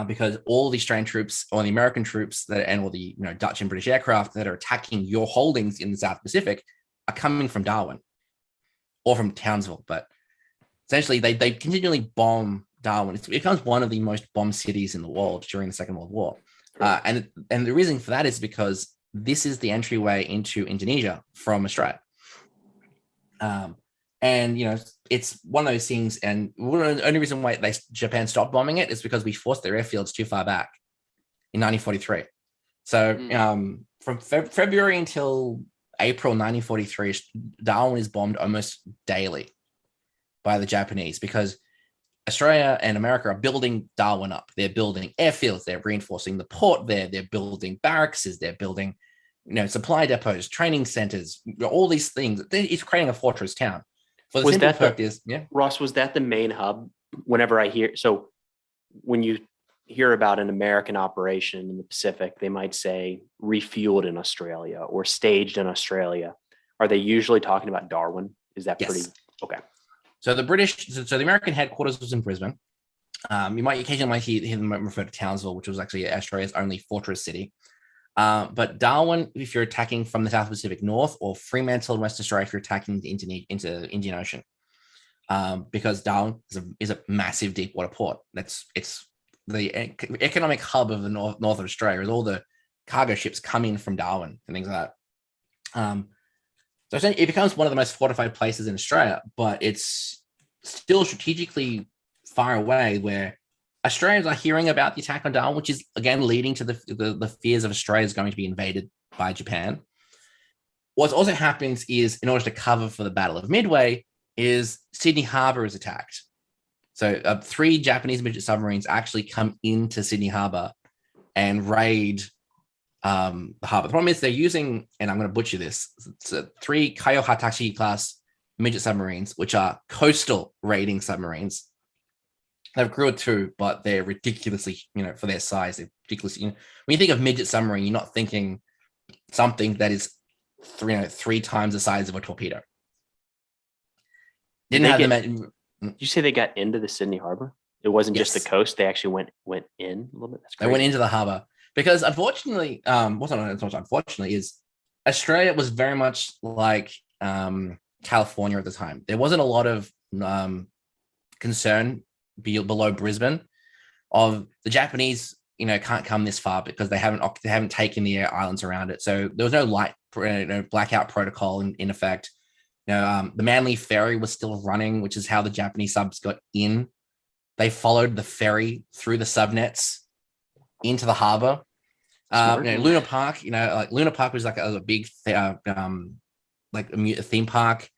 Because all the Australian troops or the American troops and all the Dutch and British aircraft that are attacking your holdings in the South Pacific are coming from Darwin or from Townsville. But essentially, they continually bomb Darwin. It becomes one of the most bombed cities in the world during the Second World War. And the reason for that is because this is the entryway into Indonesia from Australia. And it's one of those things, and the only reason why Japan stopped bombing it is because we forced their airfields too far back in 1943. So from February until April 1943, Darwin is bombed almost daily by the Japanese because Australia and America are building Darwin up. They're building airfields, they're reinforcing the port there, they're building barracks, they're building supply depots, training centers, all these things. It's creating a fortress town. For the simple fact is, Ross, was that the main hub? Whenever I hear, so when you hear about an American operation in the Pacific, they might say refueled in Australia or staged in Australia. Are they usually talking about Darwin? Is that pretty okay? So the American headquarters was in Brisbane. You might occasionally hear them refer to Townsville, which was actually Australia's only fortress city. But Darwin, if you're attacking from the South Pacific North, or Fremantle in West Australia if you're attacking into the Indian Ocean, because Darwin is a massive deep water port. It's the economic hub of the north of Australia. Is all the cargo ships come in from Darwin and things like that. So it becomes one of the most fortified places in Australia, but it's still strategically far away where Australians are hearing about the attack on Darwin, which is again leading to the fears of Australia is going to be invaded by Japan. What also happens is, in order to cover for the Battle of Midway, is Sydney Harbour is attacked. So 3 Japanese midget submarines actually come into Sydney Harbour and raid the harbour. The problem is they're using, and I'm going to butcher this, 3 Kaio Hatachi class midget submarines, which are coastal raiding submarines. They've a crew of 2, but they're ridiculously, for their size, they're ridiculously. When you think of midget submarine, you're not thinking something that is 3 times the size of a torpedo. Did you say they got into the Sydney Harbour? It wasn't just the coast; they actually went in a little bit. That's crazy. They went into the harbour because, unfortunately, unfortunately, is Australia was very much like California at the time. There wasn't a lot of concern below Brisbane of the Japanese, can't come this far because they haven't taken the islands around it. So there was no blackout protocol in effect. The Manly ferry was still running, which is how the Japanese subs got in. They followed the ferry through the subnets into the harbor. Luna Park, Luna Park was like a big a theme park,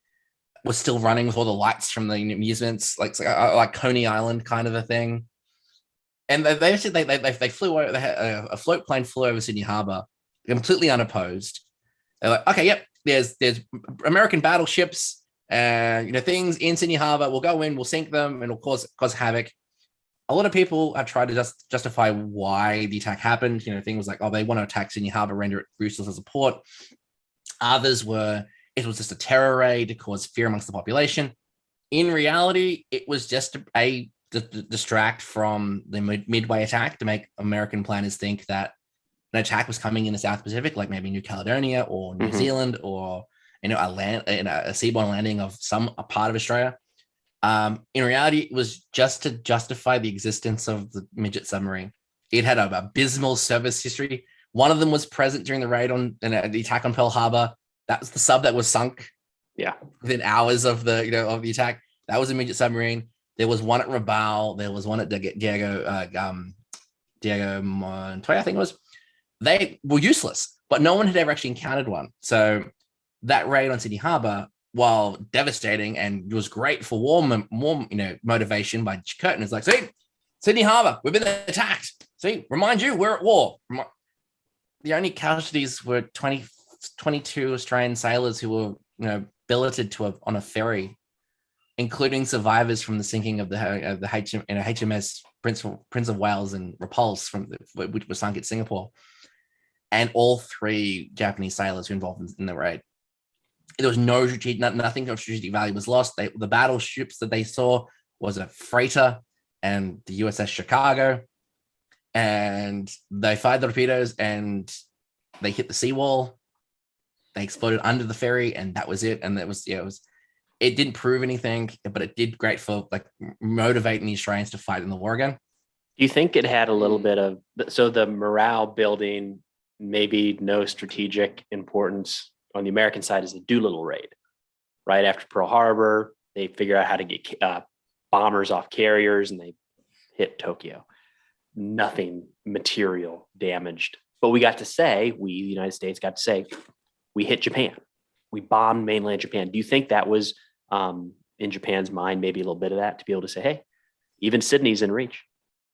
was still running with all the lights from the amusements, like Coney Island kind of a thing. And they flew over. They had a float plane flew over Sydney Harbour, completely unopposed. They're like, okay, yep, there's American battleships and things in Sydney Harbour. We'll go in, we'll sink them, and we'll cause havoc. a lot of people have tried to justify why the attack happened. Things like, oh, they want to attack Sydney Harbour, render it useless as a port. Others were, it was just a terror raid to cause fear amongst the population. In reality, it was just a distract from the Midway attack to make American planners think that an attack was coming in the South Pacific, like maybe New Caledonia or New Zealand, or a seaborne landing of a part of Australia. In reality, it was just to justify the existence of the midget submarine. It had an abysmal service history. One of them was present during the raid on the attack on Pearl Harbor. That was the sub that was sunk. Yeah, within hours of the attack. That was a midget submarine. There was one at Rabaul. There was one at Diego Montoya, I think it was. They were useless, but no one had ever actually encountered one. So that raid on Sydney Harbour, while devastating and was great for war motivation by Curtin, is like, see, Sydney Harbour, we've been attacked. See, remind you, we're at war. The only casualties were 22 Australian sailors who were, billeted on a ferry, including survivors from the sinking of the HMS Prince of Wales and Repulse, which was sunk at Singapore, and all 3 Japanese sailors who were involved in the raid. There was nothing of strategic value was lost. The battleships that they saw was a freighter and the USS Chicago, and they fired the torpedoes and they hit the seawall. They exploded under the ferry, and that was it. And it didn't prove anything, but it did great for motivating the Australians to fight in the war again. Do you think it had a little bit of, so the morale building, maybe no strategic importance on the American side, is the Doolittle raid, right after Pearl Harbor? They figure out how to get bombers off carriers, and they hit Tokyo. Nothing material damaged, but we got to say, the United States got to say, we hit Japan. We bombed mainland Japan. Do you think that was in Japan's mind, maybe a little bit of that, to be able to say, hey, even Sydney's in reach?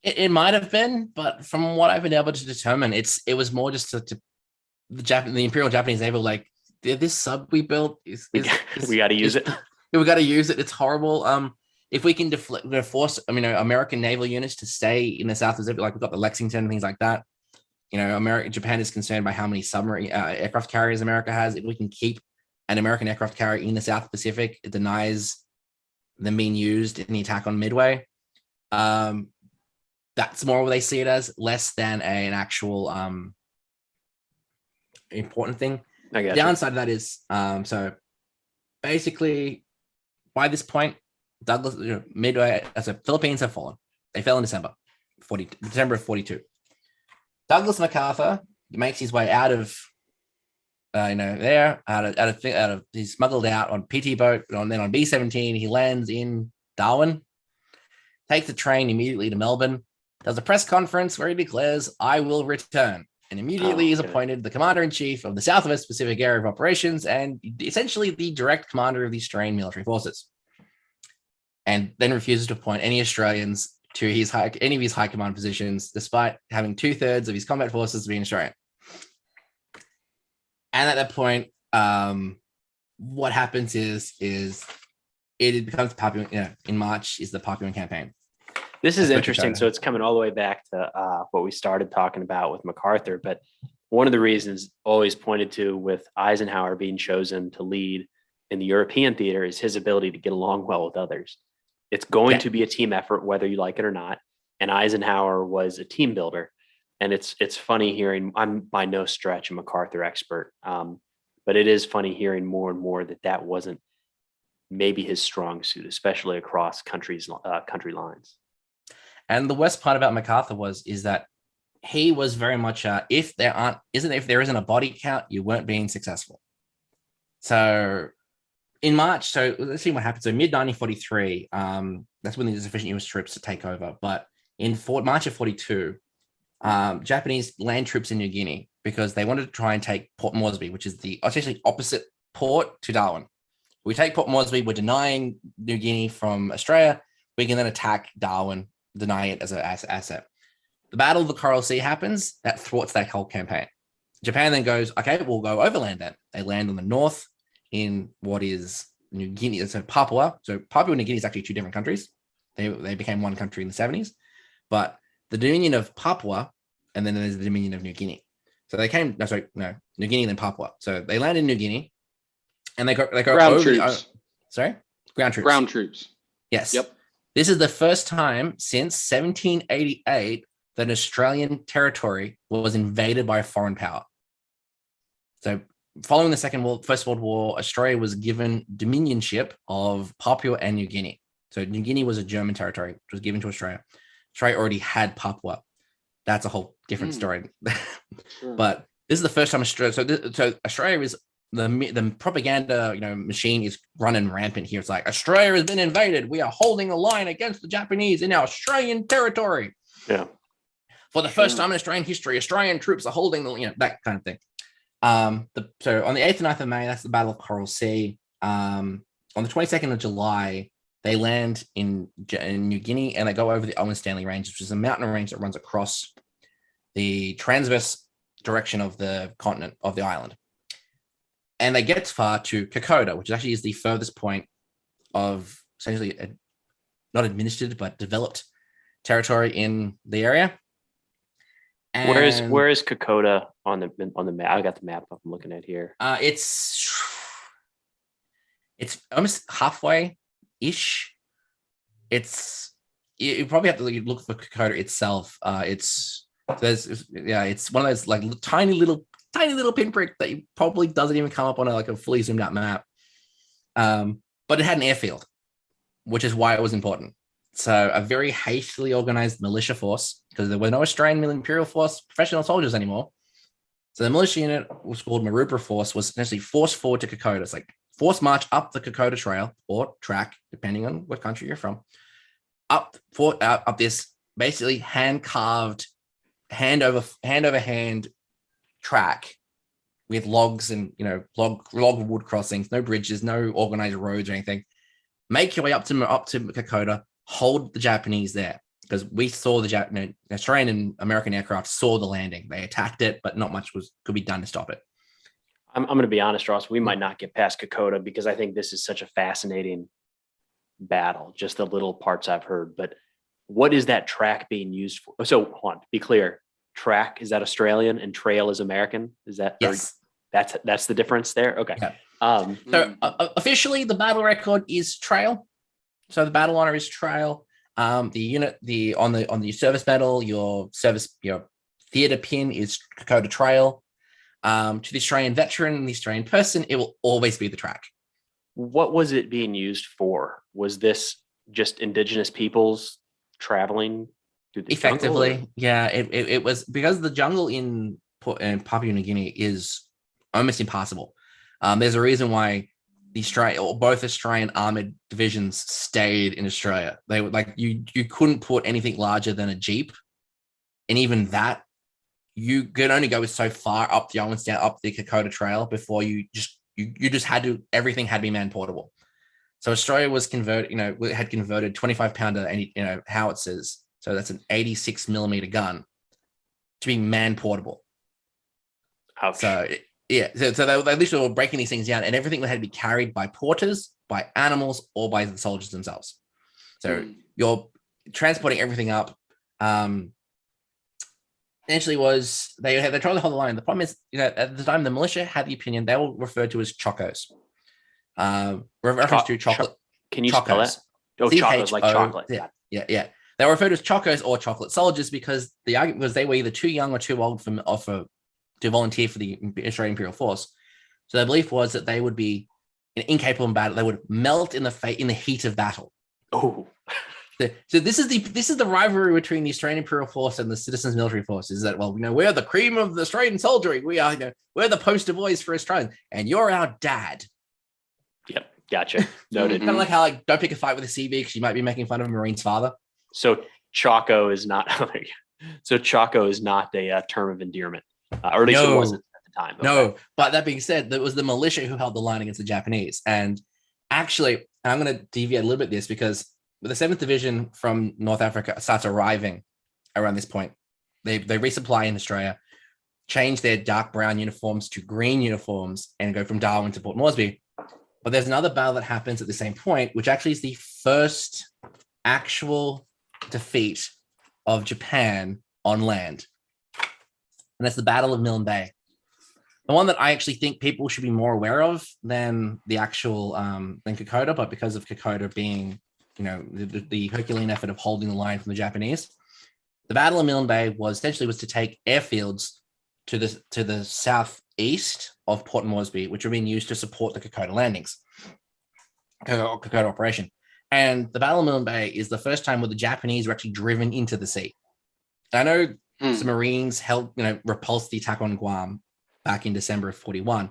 It might have been, but from what I've been able to determine, it was more just the Imperial Japanese Navy, like, this sub we built we got to use it. We got to use it. It's horrible. If we can force, American naval units to stay in the South Pacific, like we've got the Lexington and things like that. Japan is concerned by how many submarine aircraft carriers America has. If we can keep an American aircraft carrier in the South Pacific, it denies them being used in the attack on Midway. That's more what they see it as, less than an actual important thing. The downside of that is, so basically, by this point, Douglas, Midway, Philippines have fallen. They fell in December of 42. Douglas MacArthur makes his way out of, he's smuggled out on PT boat, and then on B-17, he lands in Darwin, takes the train immediately to Melbourne, does a press conference where he declares, I will return, and immediately is appointed the Commander-in-Chief of the Southwest Pacific Area of Operations and essentially the direct commander of the Australian military forces, and then refuses to appoint any Australians to any of his high command positions, despite having 2/3 of his combat forces being Australian. And at that point, what happens is it becomes Papuan. In March is the Papuan campaign. This is interesting. So it's coming all the way back to what we started talking about with MacArthur. But one of the reasons always pointed to with Eisenhower being chosen to lead in the European theater is his ability to get along well with others. It's going to be a team effort, whether you like it or not. And Eisenhower was a team builder. And it's funny hearing, I'm by no stretch a MacArthur expert, but it is funny hearing more and more that wasn't maybe his strong suit, especially across country lines. And the worst part about MacArthur is that he was very much if there isn't a body count, you weren't being successful. So in March, so let's see what happened. So mid-1943, that's when there's sufficient US troops to take over. But in March of 42, Japanese land troops in New Guinea, because they wanted to try and take Port Moresby, which is the essentially opposite port to Darwin. We take Port Moresby, we're denying New Guinea from Australia. We can then attack Darwin, deny it as an asset. The Battle of the Coral Sea happens. That thwarts that whole campaign. Japan then goes, okay, we'll go overland then. They land on the north in what is New Guinea. So Papua. So Papua and New Guinea is actually two different countries. They became one country in the 70s. but the Dominion of Papua, and then there's the Dominion of New Guinea. So they came, New Guinea, then Papua. So they landed in New Guinea, and they go Ground over troops. Ground troops. Ground troops. Yes. Yep. This is the first time since 1788 that an Australian territory was invaded by a foreign power. So following the First World War, Australia was given dominionship of Papua and New Guinea. So New Guinea was a German territory, which was given to Australia. Australia already had Papua. That's a whole different story. Sure. But this is the first time Australia. So Australia is the propaganda, machine is running rampant here. It's like Australia has been invaded. We are holding a line against the Japanese in our Australian territory. Yeah. For the first time in Australian history, Australian troops are holding that kind of thing. So on the 8th and 9th of May, that's the Battle of Coral Sea. On the 22nd of July, they land in New Guinea and they go over the Owen Stanley Range, which is a mountain range that runs across the transverse direction of the continent of the island. And they get far to Kokoda, which actually is the furthest point of essentially not administered, but developed territory in the area. And where is Kokoda on the map? I got the map I'm looking at here. It's almost halfway-ish. You probably have to look for Kokoda itself. It's one of those like tiny little pinprick that probably doesn't even come up on a fully zoomed out map. But it had an airfield, which is why it was important. So a very hastily organized militia force, because there were no Australian Imperial Force professional soldiers anymore. So the militia unit was called Maroubra Force, was essentially forced forward to Kokoda. It's like forced march up the Kokoda Trail or track, depending on what country you're from, up this basically hand-carved, hand over hand track with logs and log wood crossings, no bridges, no organized roads or anything. Make your way up to Kokoda, hold the Japanese there, because we saw the Australian and American aircraft saw the landing. They attacked it, but not much could be done to stop it. I'm going to be honest, Ross. We might not get past Kokoda because I think this is such a fascinating battle. Just the little parts I've heard, but what is that track being used for? So, hold on, be clear. Track, is that Australian and trail is American? Is that yes? That's the difference there. Okay. Yeah. So officially, the battle record is trail. So the battle honor is trail. The unit, on the service medal, your theater pin is Kokoda Trail. To the Australian veteran and the Australian person, it will always be the track. What was it being used for? Was this just Indigenous peoples traveling through the effectively jungle? Yeah, it was, because the jungle in Papua New Guinea is almost impassable. There's a reason why both Australian armored divisions stayed in Australia. They were like, you couldn't put anything larger than a jeep, and even that you could only go so far up the up the Kokoda Trail before you just had to, everything had to be man portable. So Australia was had converted 25-pounder howitzers, so that's an 86 millimeter gun, to be man portable. Ouch. So so they literally were breaking these things down, and everything had to be carried by porters, by animals, or by the soldiers themselves. So you're transporting everything up. Essentially, was they tried to hold the line. The problem is, at the time, the militia had the opinion they were referred to as chocos. Reference to chocolate. Can you chocos. spell that? Oh, chocos, like chocolate. Yeah. They were referred to as chocos or chocolate soldiers because the argument was they were either too young or too old to volunteer for the Australian Imperial Force. So their belief was that they would be incapable in battle. They would melt in the heat of battle. Oh. So this is the rivalry between the Australian Imperial Force and the Citizens Military Force. Is that, we're the cream of the Australian soldiery. We're the poster boys for Australians, and you're our dad. Yep, gotcha. Noted. Kind of like how don't pick a fight with a CB because you might be making fun of a Marine's father. So Choco is not. So Choco is not a term of endearment, or at least it wasn't at the time. Okay. No, but that being said, it was the militia who held the line against the Japanese. And actually, I'm going to deviate a little bit this because the 7th Division from North Africa starts arriving around this point. They resupply in Australia, change their dark brown uniforms to green uniforms, and go from Darwin to Port Moresby. But there's another battle that happens at the same point, which actually is the first actual defeat of Japan on land. And that's the Battle of Milne Bay. The one that I actually think people should be more aware of than the actual than Kokoda, but because of Kokoda being, the Herculean effort of holding the line from the Japanese, the Battle of Milne Bay was to take airfields to the southeast of Port Moresby, which were being used to support the Kokoda landings, Kokoda operation. And the Battle of Milne Bay is the first time where the Japanese were actually driven into the sea. I know some Marines repulsed the attack on Guam back in December of 41.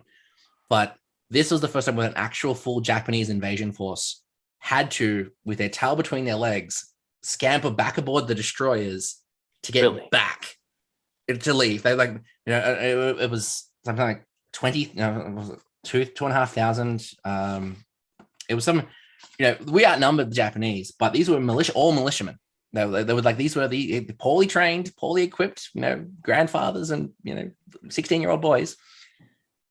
But this was the first time when an actual full Japanese invasion force had to, with their tail between their legs, scamper back aboard the destroyers to get back, to leave. They it was something like 20, was it 2,500. It was some, we outnumbered the Japanese, but these were all militiamen. They were like, these were the poorly trained, poorly equipped, grandfathers and, 16-year-old boys,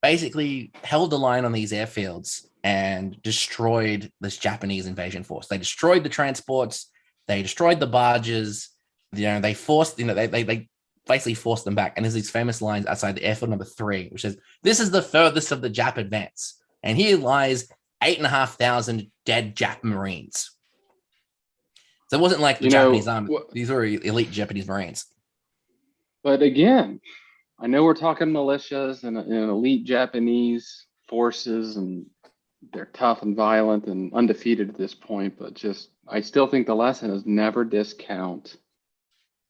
basically held the line on these airfields and destroyed this Japanese invasion force. They destroyed the transports. They destroyed the barges. They forced, they basically forced them back. And there's these famous lines outside the airfield number 3, which says, "This is the furthest of the Jap advance. And here lies 8,500 dead Jap Marines." So it wasn't like the Japanese army. These were elite Japanese Marines. But again, I know we're talking militias and elite Japanese forces, and they're tough and violent and undefeated at this point. But I still think the lesson is never discount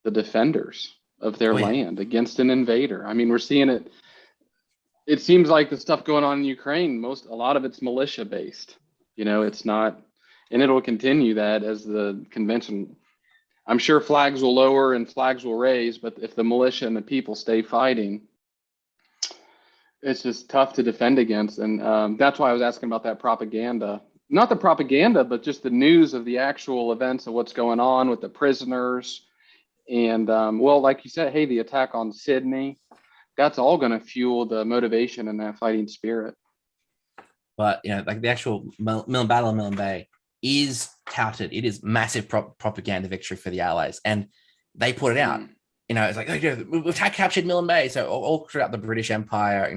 the defenders of their land against an invader. I mean, we're seeing it. It seems like the stuff going on in Ukraine, a lot of it's militia based. It's not. And it'll continue that as the convention. I'm sure flags will lower and flags will raise, but if the militia and the people stay fighting, it's just tough to defend against. And that's why I was asking about that propaganda. Not the propaganda, but just the news of the actual events of what's going on with the prisoners. And, like you said, hey, the attack on Sydney, that's all going to fuel the motivation and that fighting spirit. But, like the actual Battle of Milne Bay is touted. It is massive propaganda victory for the Allies, and they put it out. It's like, we've captured Milne Bay. So all throughout the British Empire,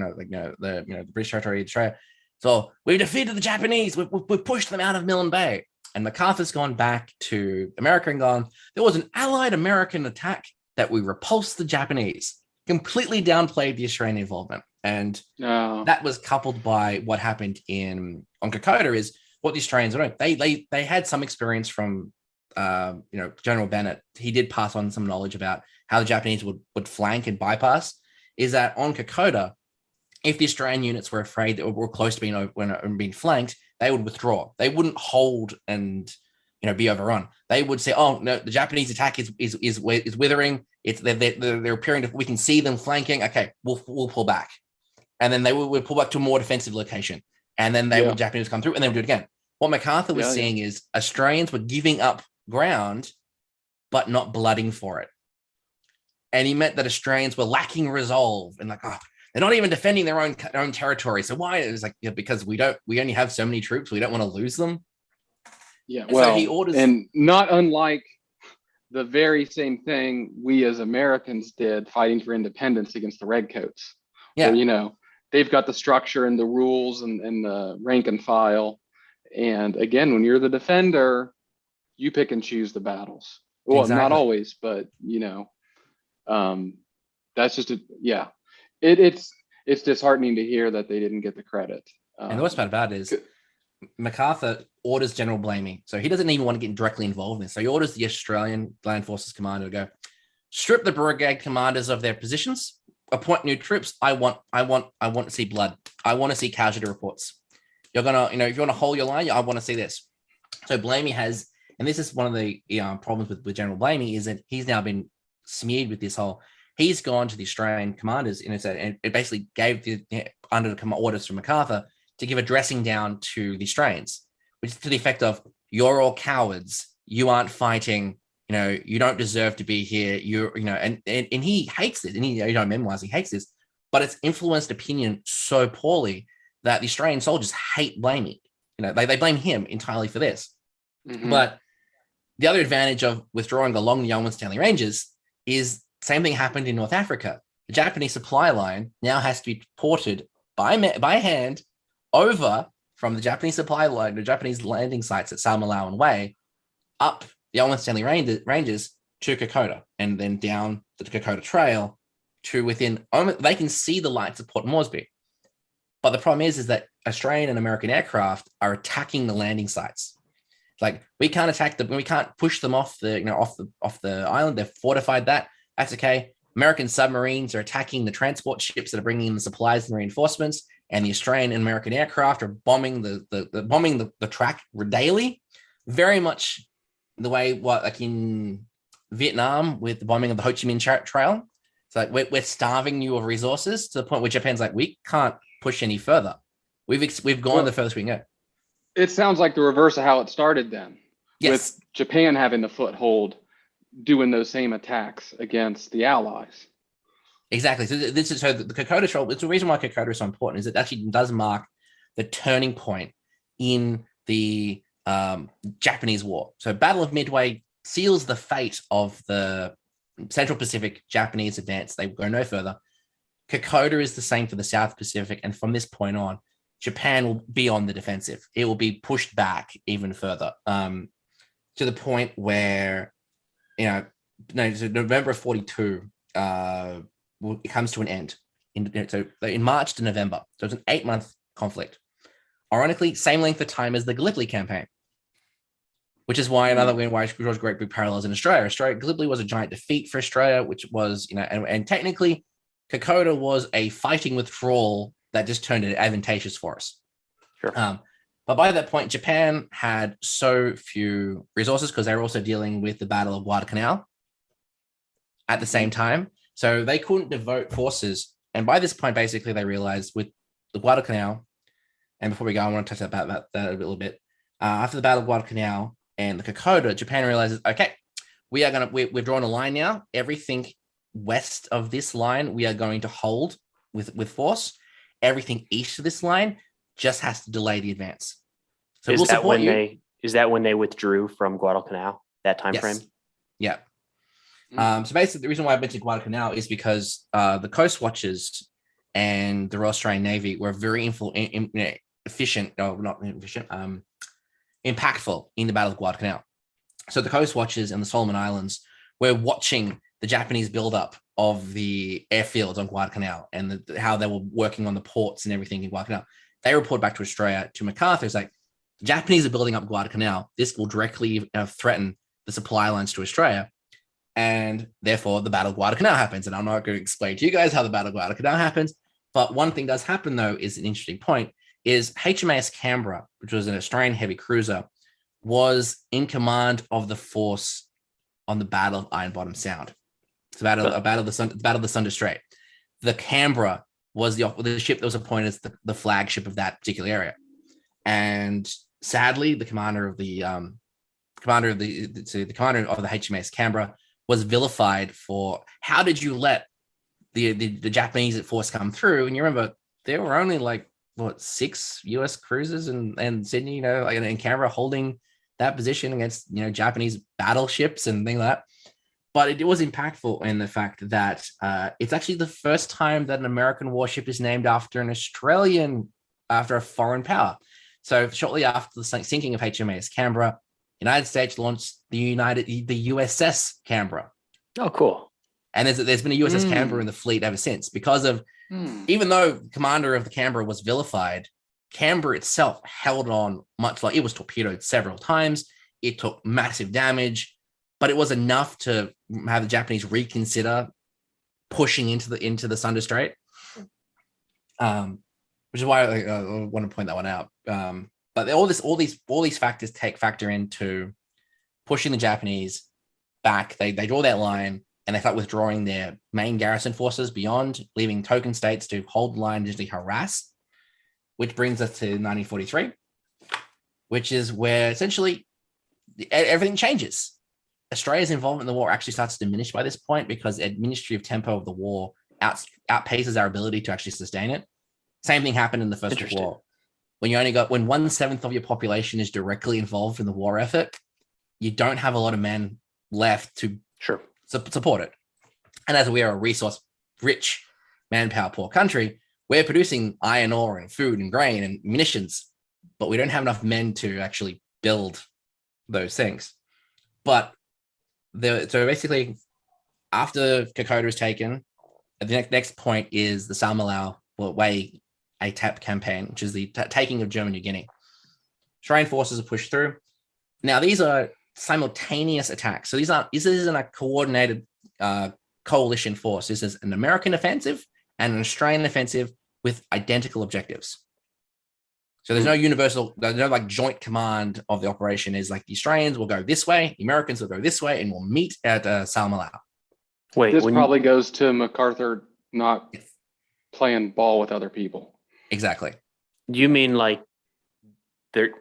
the British territory, Australia. So we've defeated the Japanese. We pushed them out of Milne Bay. And MacArthur's gone back to America and gone, there was an Allied American attack that we repulsed the Japanese. Completely downplayed the Australian involvement, and that was coupled by what happened on Kokoda is. What the Australians are doing, they had some experience from, General Bennett. He did pass on some knowledge about how the Japanese would flank and bypass. Is that on Kokoda, if the Australian units were afraid that were close to being flanked, they would withdraw. They wouldn't hold and be overrun. They would say, "Oh no, the Japanese attack is withering. They're appearing. We can see them flanking. Okay, we'll pull back," and then they would pull back to a more defensive location. And then the Japanese come through and they would do it again. What MacArthur was seeing is Australians were giving up ground, but not blooding for it. And he meant that Australians were lacking resolve and they're not even defending their own territory. So why? It was like, because we only have so many troops. We don't want to lose them. Yeah. And so he orders, and not unlike the very same thing we as Americans did fighting for independence against the Redcoats. Yeah. Where, they've got the structure and the rules and the rank and file. And again, when you're the defender, you pick and choose the battles. Well, not always, but that's just it's disheartening to hear that they didn't get the credit. And the worst part about it is MacArthur orders General Blamey. So he doesn't even want to get directly involved in this. So he orders the Australian Land Forces commander to go strip the brigade commanders of their positions, appoint new troops. I want to see blood. I want to see casualty reports. You're gonna, if you want to hold your line, I want to see this. So Blamey has, and this is one of the problems with General Blamey, is that he's now been smeared with this whole. He's gone to the Australian commanders and it basically gave under the orders from MacArthur to give a dressing down to the Australians, which is to the effect of, "You're all cowards. You aren't fighting. You don't deserve to be here. And he hates it. And memoirs, he hates this, but it's influenced opinion so poorly that the Australian soldiers hate Blamey. They blame him entirely for this. Mm-hmm. But the other advantage of withdrawing along the Yarmouth Stanley Ranges is same thing happened in North Africa. The Japanese supply line now has to be ported by hand over from the Japanese supply line, the Japanese landing sites at Salmalawan Way, up the Yarmouth Stanley Ranges to Kokoda, and then down the Kokoda Trail to within. They can see the lights of Port Moresby, but the problem is that Australian and American aircraft are attacking the landing sites. Like, we can't attack them, we can't push them off the island. They've fortified that. That's okay. American submarines are attacking the transport ships that are bringing in the supplies and the reinforcements, and the Australian and American aircraft are bombing the track daily, very much the way like in Vietnam with the bombing of the Ho Chi Minh Trail. It's like we're starving you of resources to the point where Japan's like, we can't push any further. We've gone the furthest we can go. It sounds like the reverse of how it started then. Yes. With Japan having the foothold, doing those same attacks against the Allies. Exactly. So the Kokoda Trail, it's the reason why Kokoda is so important, is it actually does mark the turning point in the Japanese War. So Battle of Midway seals the fate of the Central Pacific Japanese advance. They go no further. Kokoda is the same for the South Pacific. And from this point on, Japan will be on the defensive. It will be pushed back even further, to the point where, November of 42, it comes to an end. In March to November. So it's an 8-month conflict. Ironically, same length of time as the Gallipoli campaign, which is why why it draws great big parallels in Australia. Gallipoli was a giant defeat for Australia, which was, and technically, Kokoda was a fighting withdrawal that just turned it advantageous for us. Sure. But by that point, Japan had so few resources because they were also dealing with the Battle of Guadalcanal at the same time. So they couldn't devote forces. And by this point, basically, they realized with the Guadalcanal, and before we go, I want to touch about that a little bit. After the Battle of Guadalcanal and the Kokoda, Japan realizes, okay, we've drawn a line now. Everything west of this line, we are going to hold with force. Everything east of this line just has to delay the advance. So is that when they withdrew from Guadalcanal, that time frame? Yeah. So basically, the reason why I mentioned Guadalcanal is because the Coast Watchers and the Royal Australian Navy were very impactful in the Battle of Guadalcanal. So the Coast Watchers and the Solomon Islands were watching the Japanese buildup of the airfields on Guadalcanal and how they were working on the ports and everything in Guadalcanal. They report back to Australia, to MacArthur. It's like, the Japanese are building up Guadalcanal. This will directly threaten the supply lines to Australia. And therefore, the Battle of Guadalcanal happens. And I'm not going to explain to you guys how the Battle of Guadalcanal happens. But one thing does happen, though, is an interesting point, is HMAS Canberra, which was an Australian heavy cruiser, was in command of the force on the Battle of Iron Bottom Sound. It's the Battle of the Sunda Strait. The Canberra was the ship that was appointed as the flagship of that particular area. And sadly, the commander of the HMAS Canberra was vilified for, how did you let the Japanese force come through? And you remember, there were only 6 US cruisers and Sydney, and Canberra holding that position against, Japanese battleships and things like that. But it was impactful in the fact that it's actually the first time that an American warship is named after after a foreign power. So shortly after the sinking of HMAS Canberra, United States launched the USS Canberra. Oh, cool. And there's been a USS Canberra in the fleet ever since, because of, even though the commander of the Canberra was vilified, Canberra itself held on much. It was torpedoed several times. It took massive damage, but it was enough to have the Japanese reconsider pushing into the Sunda Strait, which is why I want to point that one out. But all these factors factor into pushing the Japanese back. They draw that line and they start withdrawing their main garrison forces beyond, leaving token states to hold the line and usually harass, which brings us to 1943, which is where essentially everything changes. Australia's involvement in the war actually starts to diminish by this point because administrative tempo of the war outpaces our ability to actually sustain it. Same thing happened in the First World War. When 1/7 of your population is directly involved in the war effort, you don't have a lot of men left to Sure. support it. And as we are a resource-rich, manpower-poor country, we're producing iron ore and food and grain and munitions, but we don't have enough men to actually build those things. But so basically, after Kokoda is taken, the next point is the Salmalau Way ATAP campaign, which is the taking of German New Guinea. Australian forces are pushed through. Now, these are simultaneous attacks. So this isn't a coordinated coalition force. This is an American offensive and an Australian offensive with identical objectives. So there's no like joint command of the operation. Is like the Australians will go this way, the Americans will go this way, and we'll meet at Salmalau. Wait, This probably goes to MacArthur not playing ball with other people. Exactly. you mean like their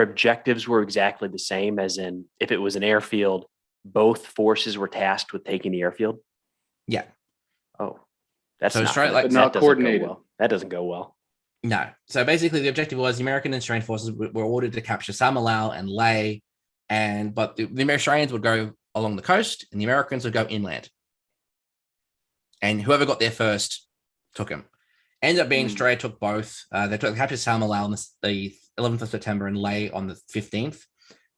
objectives were exactly the same, as in if it was an airfield, both forces were tasked with taking the airfield? Yeah. Oh, that's So not, Australia, like, But not coordinated. Well. That doesn't go well. No. So basically, the objective was the American and Australian forces were ordered to capture Salmalau and Lae, but the Australians would go along the coast and the Americans would go inland. And whoever got there first took him. Ended up being Australia took both. They captured Salmalau on the 11th of September and Lae on the 15th.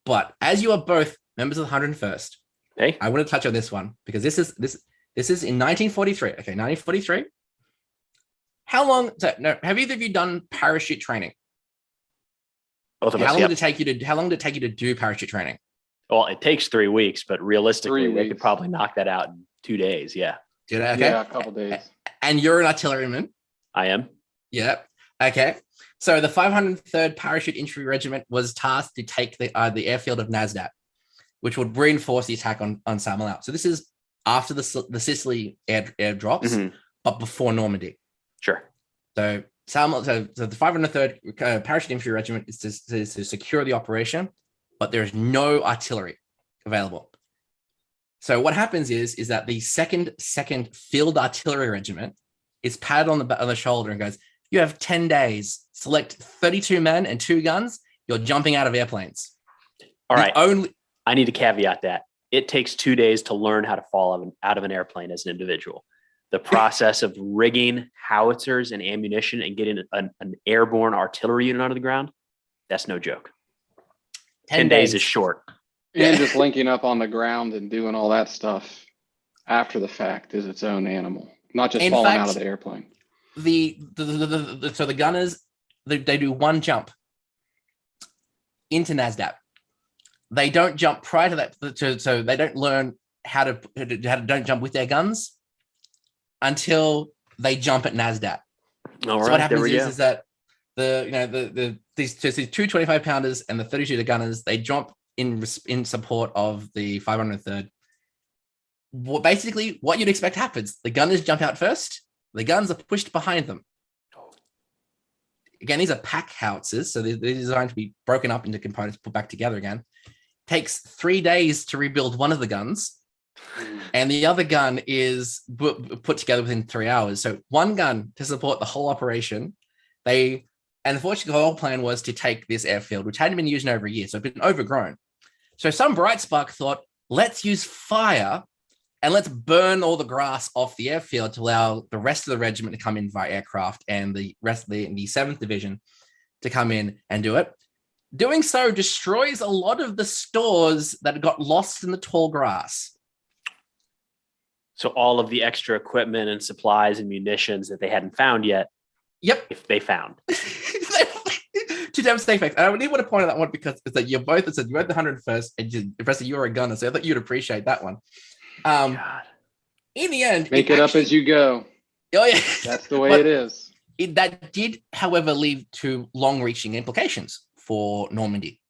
But as you are both members of the 101st, Hey, I want to touch on this one because this is in 1943. Okay, 1943. How long? Have either of you done parachute training? both of us. How long Yep. did it take you to do parachute training? Well, it takes 3 weeks, but realistically, 3 they could weeks. probably knock that out in 2 days. Yeah, Did it? Okay. Yeah, a couple days. And you're an artilleryman. I am. Yep. Okay. So the 503rd Parachute Infantry Regiment was tasked to take the airfield of Nasdaq, which would reinforce the attack on Salmalau. So this is after the Sicily air drops, Mhm. but before Normandy. Sure. So the 503rd Parachute Infantry Regiment is to secure the operation, but there is no artillery available. So what happens is that the second Field Artillery Regiment is patted on the shoulder and goes, "You have 10 days. Select 32 men and 2 guns. You're jumping out of airplanes." All right. Only I need to caveat that it takes 2 days to learn how to fall out of an airplane as an individual. The process of rigging howitzers and ammunition and getting an airborne artillery unit onto the ground, that's no joke. 10 days is short. And just linking up on the ground and doing all that stuff after the fact is its own animal. Not just In falling fact, out of the airplane. So the gunners they do one jump into Nasdaq. They don't jump prior to that, so they don't learn how to don't jump with their guns until they jump at Nasdaq. All So right, what happens there we go. is that these two 25-pounders and the 32 gunners, they jump in support of the 503rd. Basically, what you'd expect happens: the gunners jump out first. The guns are pushed behind them. Again, these are pack howitzers, so they're designed to be broken up into components, put back together again. Takes 3 days to rebuild one of the guns, and the other gun is put together within 3 hours. So one gun to support the whole operation. And unfortunately, the whole plan was to take this airfield, which hadn't been used in over a year, so it'd been overgrown. So some bright spark thought, let's use fire and let's burn all the grass off the airfield to allow the rest of the regiment to come in via aircraft and the rest of the 7th Division to come in and do it. Doing so destroys a lot of the stores that got lost in the tall grass. So all of the extra equipment and supplies and munitions that they hadn't found yet, Yep. if they found. Two devastating facts. And I really want to point out that one because it's that you're both, you had the 101st and Preston, you're a gunner, so I thought you'd appreciate that one. God. In the end, Make it up as you go. Oh yeah, That's the way But- it is. that did, however, lead to long-reaching implications for Normandy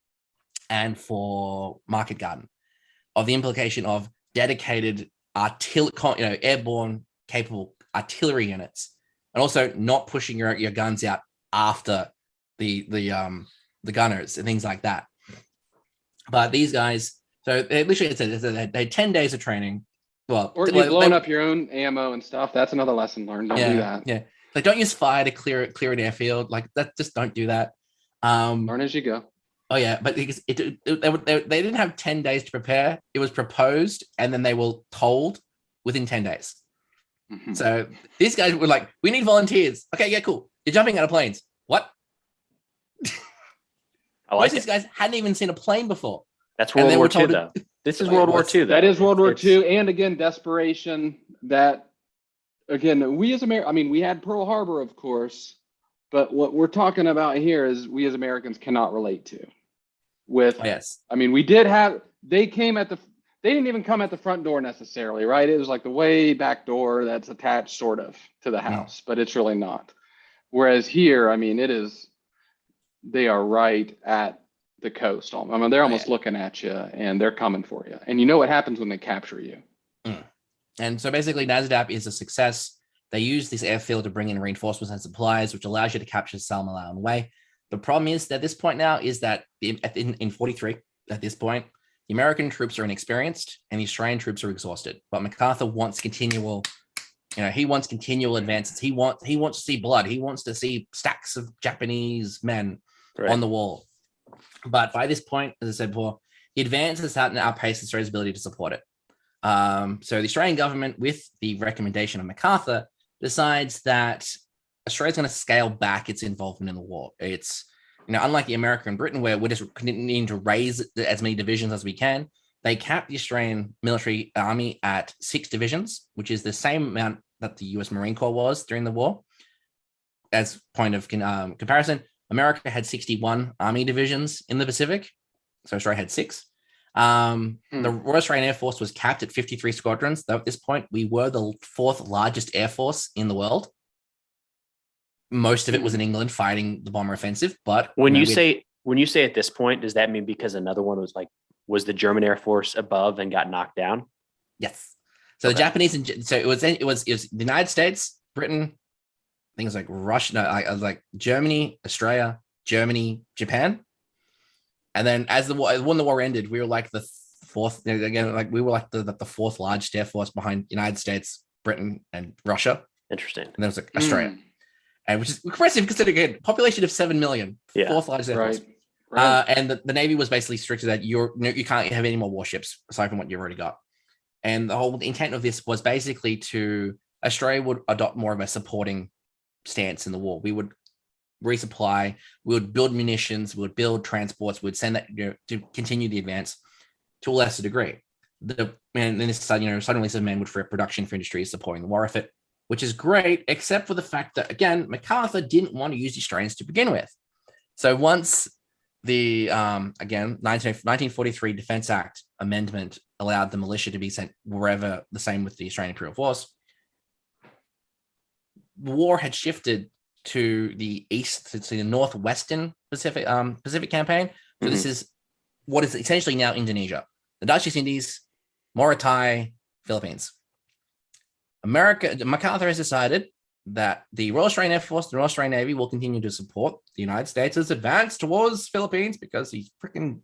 and for Market Garden, of the implication of dedicated airborne capable artillery units, and also not pushing your guns out after the gunners and things like that. But these guys, so they literally they had 10 days of training. Well, Or you've blown up your own ammo and stuff. That's another lesson learned. Don't do that. Yeah. Like, don't use fire to clear an airfield. Like that, just don't do that. Learn as you go. Oh yeah, but they didn't have 10 days to prepare. It was proposed, and then they were told within 10 days. Mhm. So these guys were like, "We need volunteers." Okay, yeah, cool. You're jumping out of planes. What? I Most like of these it. guys hadn't even seen a plane before, That's and World they War were II, told though. This is it World War was II, though. That is World War It's- II, and again, desperation. That again, we as America. I mean, we had Pearl Harbor, of course, but what we're talking about here is we as Americans cannot relate to. With, oh, yes, I mean, we did have. They came at the. They didn't even come at the front door necessarily, right? It was like the way back door that's attached, sort of, to the house, but it's really not. Whereas here, I mean, it is. They are right at the coast. I mean, they're oh, yeah. almost looking at you, and they're coming for you. And you know what happens when they capture you. And so basically, NASDAP is a success. They use this airfield to bring in reinforcements and supplies, which allows you to capture Selma along the way. The problem is that at this point now is that in 43, at this point, the American troops are inexperienced and the Australian troops are exhausted. But MacArthur wants continual, he wants continual advances. He wants to see blood. He wants to see stacks of Japanese men on the wall. But by this point, as I said before, the advances hadn't outpaced Australia's ability to support it. So the Australian government, with the recommendation of MacArthur, decides that Australia's going to scale back its involvement in the war. It's, unlike the America and Britain, where we're just needing to raise as many divisions as we can, they capped the Australian military army at 6 divisions, which is the same amount that the US Marine Corps was during the war. As point of comparison, America had 61 army divisions in the Pacific, so Australia had 6. The Royal Australian Air Force was capped at 53 squadrons. Though at this point, we were the 4th largest air force in the world. Most of it was in England fighting the bomber offensive. But when you say at this point, does that mean because another one was the German Air Force above and got knocked down? Yes. So the Japanese, so it was the United States, Britain, I think it was like Russia, no, I was like Germany, Australia, Germany, Japan. And then as when the war ended, we were like the 4th, again, like we were like the 4th largest air force behind United States, Britain, and Russia. Interesting. And then it was like Australia, and which is impressive considering a population of 7 million, 4th largest air force. Right. And the Navy was basically strict that you can't have any more warships aside from what you've already got. And the whole intent of this was basically Australia would adopt more of a supporting stance in the war. We would resupply, we would build munitions, we would build transports, we would send that to continue the advance to a lesser degree. And then this suddenly some men would free up production for industries supporting the war effort, which is great, except for the fact that again MacArthur didn't want to use the Australians to begin with. So once the 1943 Defence Act amendment allowed the militia to be sent wherever, the same with the Australian Imperial Force, the war had shifted to the east, to the northwestern Pacific campaign. So this is what is essentially now Indonesia, the Dutch East Indies, Morotai, Philippines. MacArthur has decided that the Royal Australian Air Force, the Royal Australian Navy will continue to support the United States' advance towards Philippines because he's freaking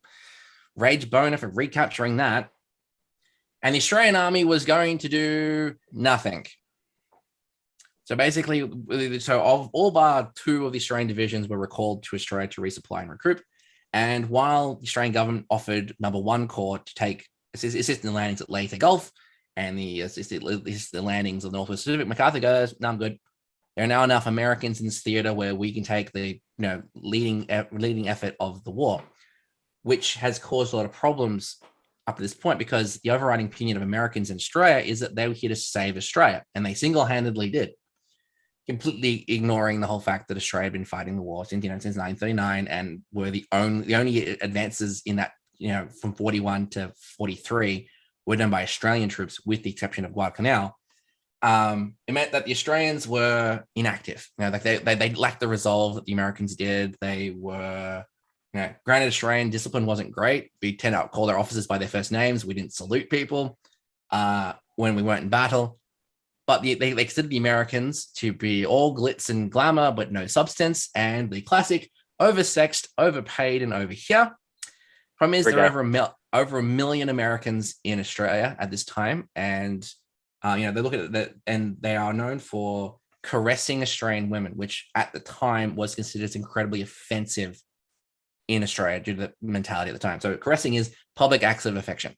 rage boner for recapturing that. And the Australian Army was going to do nothing. So basically, of all bar 2 of the Australian divisions were recalled to Australia to resupply and recruit. And while the Australian government offered number 1 Corps to assist in the landings at Leyte Gulf and assist the landings of the Northwest Pacific, MacArthur goes, "No, I'm good. There are now enough Americans in this theater where we can take the leading effort of the war," which has caused a lot of problems up to this point because the overriding opinion of Americans in Australia is that they were here to save Australia, and they single-handedly did, completely ignoring the whole fact that Australia had been fighting the war since 1939 and were the only advances in that, from 41 to 43 were done by Australian troops, with the exception of Guadalcanal. It meant that the Australians were inactive. They lacked the resolve that the Americans did. They were, granted, Australian discipline wasn't great. We tend to call their officers by their first names. We didn't salute people when we weren't in battle. But they considered the Americans to be all glitz and glamour, but no substance, and the classic oversexed, overpaid, and over here. Problem is, there are over a million Americans in Australia at this time, and they look at it and they are known for caressing Australian women, which at the time was considered as incredibly offensive in Australia due to the mentality at the time. So caressing is public acts of affection.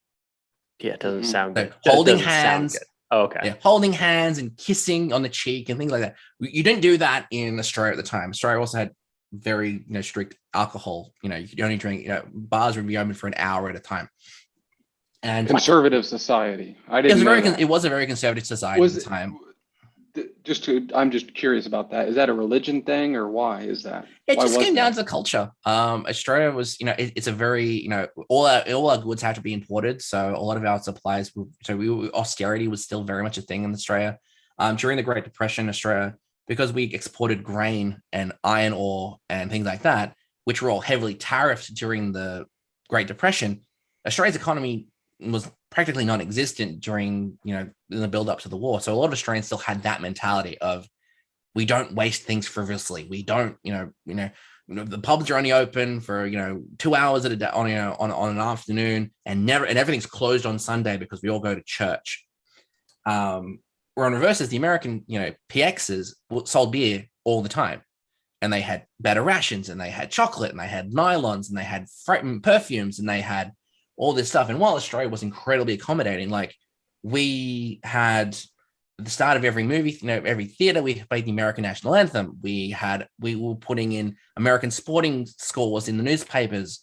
Yeah, it doesn't sound So good. holding Doesn't sound hands. good. Oh, okay. Yeah, holding hands and kissing on the cheek and things like that. You didn't do that in Australia at the time. Australia also had very strict alcohol. You could only drink. Bars would be open for an hour at a time. And Conservative society. I didn't know that. It was a very conservative society at the time. I'm just curious about that. Is that a religion thing, or why is that? It Why just was came down that? to the culture. Australia was, it's a very, all our goods had to be imported. So a lot of our supplies, austerity was still very much a thing in Australia. During the Great Depression, Australia, because we exported grain and iron ore and things like that, which were all heavily tariffed during the Great Depression, Australia's economy was practically non-existent during, in the build up to the war. So a lot of Australians still had that mentality of, we don't waste things frivolously. We don't, the pubs are only open for 2 hours at a day on an afternoon, and everything's closed on Sunday because we all go to church. Where on reverse is the American, PXs sold beer all the time, and they had better rations, and they had chocolate, and they had nylons, and they had perfumes, and they had all this stuff. And while Australia was incredibly accommodating, like we had at the start of every movie, every theater, we played the American national anthem. We were putting in American sporting scores in the newspapers.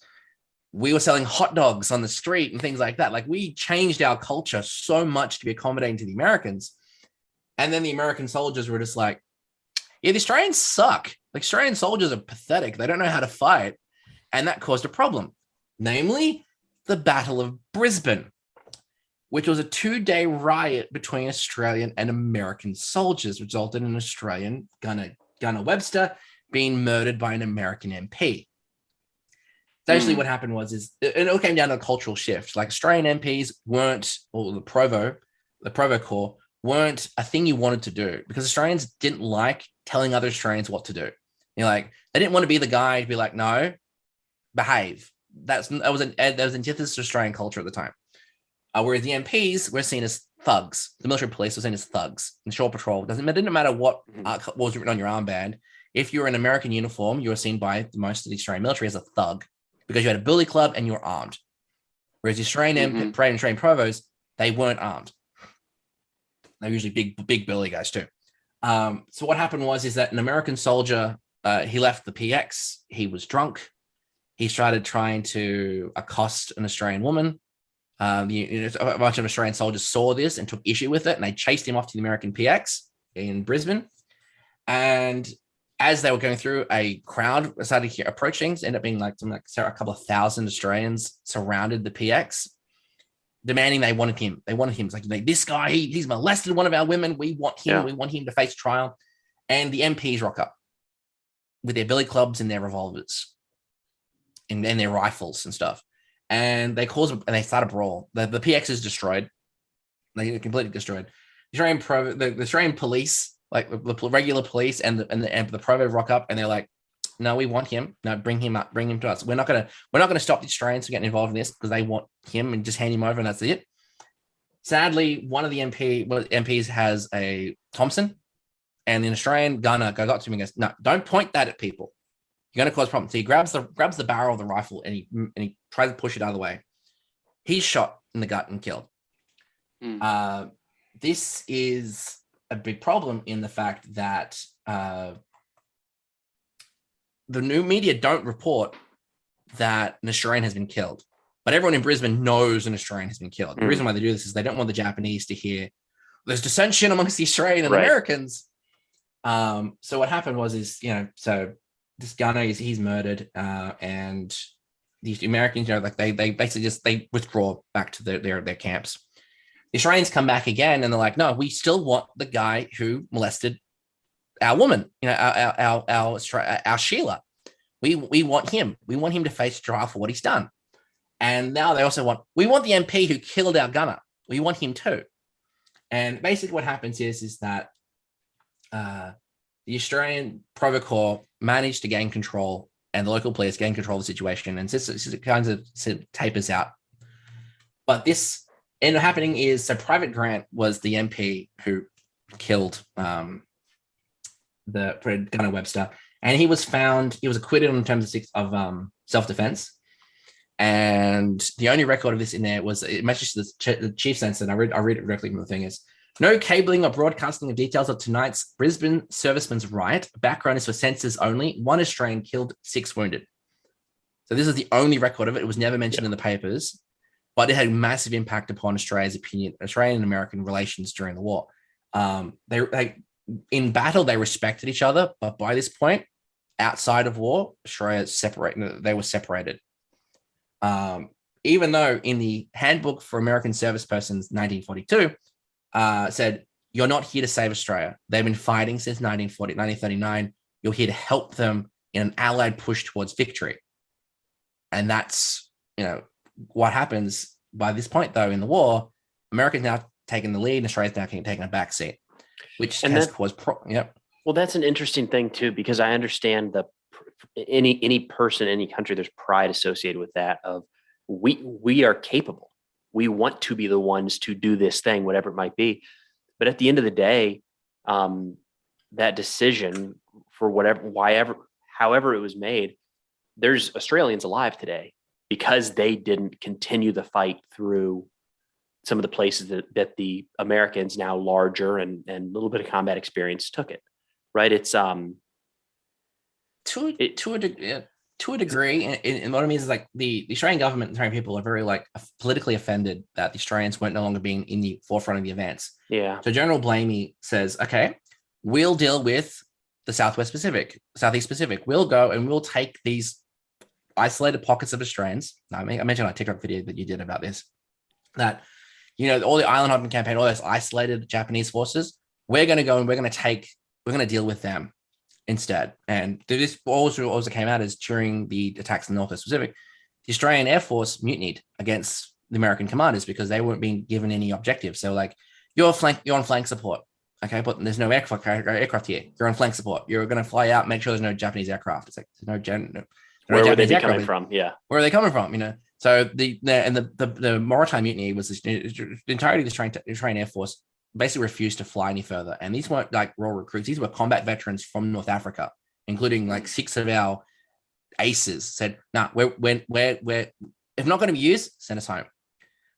We were selling hot dogs on the street and things like that. Like, we changed our culture so much to be accommodating to the Americans. And then the American soldiers were just like, yeah, the Australians suck. Like, Australian soldiers are pathetic. They don't know how to fight. And that caused a problem. Namely, the Battle of Brisbane, which was a 2-day riot between Australian and American soldiers, resulted in an Australian Gunner Webster being murdered by an American MP. Essentially, what happened was it all came down to a cultural shift. Like, Australian MPs weren't, or the Provo Corps weren't a thing you wanted to do, because Australians didn't like telling other Australians what to do. They didn't want to be the guy to be like, no, behave. That was antithesis to Australian culture at the time. Whereas the MPs were seen as thugs. The military police were seen as thugs. And Shore Patrol didn't matter what was written on your armband. If you were in an American uniform, you were seen by most of the Australian military as a thug, because you had a billy club and you were armed. Whereas the Australian Australian provos, they weren't armed. They're usually big billy guys too. So what happened was that an American soldier, he left the PX. He was drunk. He started trying to accost an Australian woman. A bunch of Australian soldiers saw this and took issue with it, and they chased him off to the American PX in Brisbane. And as they were going through, a crowd started approaching. Ended up being like a couple of thousand Australians surrounded the PX, demanding they wanted him. It's like, this guy, he's molested one of our women. We want him. Yeah. We want him to face trial. And the MPs rock up with their billy clubs and their revolvers and their rifles and stuff. And they start a brawl. The PX is destroyed. They completely destroyed. The Australian police, like the regular police and the Provo rock up, and they're like, no, we want him. No, bring him to us. We're not gonna stop the Australians from getting involved in this, because they want him, and just hand him over, and that's it. Sadly, one of the MPs has a Thompson, and an Australian gunner got to him and goes, no, don't point that at people. You're going to cause problems. So he grabs the barrel of the rifle, and he tries to push it out of the way. He's shot in the gut and killed. This is a big problem in the fact that the new media don't report that an Australian has been killed, but everyone in Brisbane knows an Australian has been killed. The reason why they do this is they don't want the Japanese to hear there's dissension amongst the Australian and Americans. So what happened was so this gunner, he's murdered, and these Americans, they basically they withdraw back to their camps. The Australians come back again, and they're like, no, we still want the guy who molested our woman, our Sheila. We want him. We want him to face trial for what he's done. And now they also want the MP who killed our gunner. We want him too. And basically what happens is that the Australian Provo Corps managed to gain control, and the local police gain control of the situation, and this kind of tapers out. But this ended up happening is, so Private Grant was the MP who killed the Gunner Webster, and he was acquitted in terms of self-defense. And the only record of this in there was it matches the chief sentence. And I read it directly from the thing is no cabling or broadcasting of details of tonight's Brisbane servicemen's riot. Background is for censors only. 1 Australian killed, 6 wounded. So this is the only record of it. It was never mentioned in the papers, but it had massive impact upon Australia's opinion, Australian and American relations during the war. They in battle, they respected each other, but by this point, outside of war, they were separated. Even though in the Handbook for American Service Persons, 1942, said, you're not here to save Australia. They've been fighting since 1939. You're here to help them in an allied push towards victory. And that's, what happens by this point, though, in the war. America's now taking the lead and Australia's now taking a back seat, which has caused Well, that's an interesting thing, too, because I understand any person, any country, there's pride associated with that of we are capable. We want to be the ones to do this thing, whatever it might be. But at the end of the day, that decision for however it was made, there's Australians alive today because they didn't continue the fight through some of the places that the Americans, now larger and a little bit of combat experience, took it. Right? It's to a degree, and what I mean is like the Australian government and Australian people are very politically offended that the Australians weren't no longer being in the forefront of the events. Yeah. So General Blamey says, okay, we'll deal with the Southeast Pacific. We'll go and we'll take these isolated pockets of Australians. I mentioned on a TikTok video that you did about this, that, all the island hopping campaign, all those isolated Japanese forces, we're going to go and we're going to deal with them instead. And this also came out as during the attacks in the Northwest Pacific, the Australian Air Force mutinied against the American commanders because they weren't being given any objectives. So you're on flank support. Okay, but there's no aircraft here. You're on flank support. You're going to fly out, make sure there's no Japanese aircraft. It's like there's where would they be coming from? Yeah. Where are they coming from? So the Maritime Mutiny was the entirety of the Australian Air Force basically refused to fly any further. And these weren't raw recruits. These were combat veterans from North Africa, including 6 of our aces said, we're if not going to be used, send us home.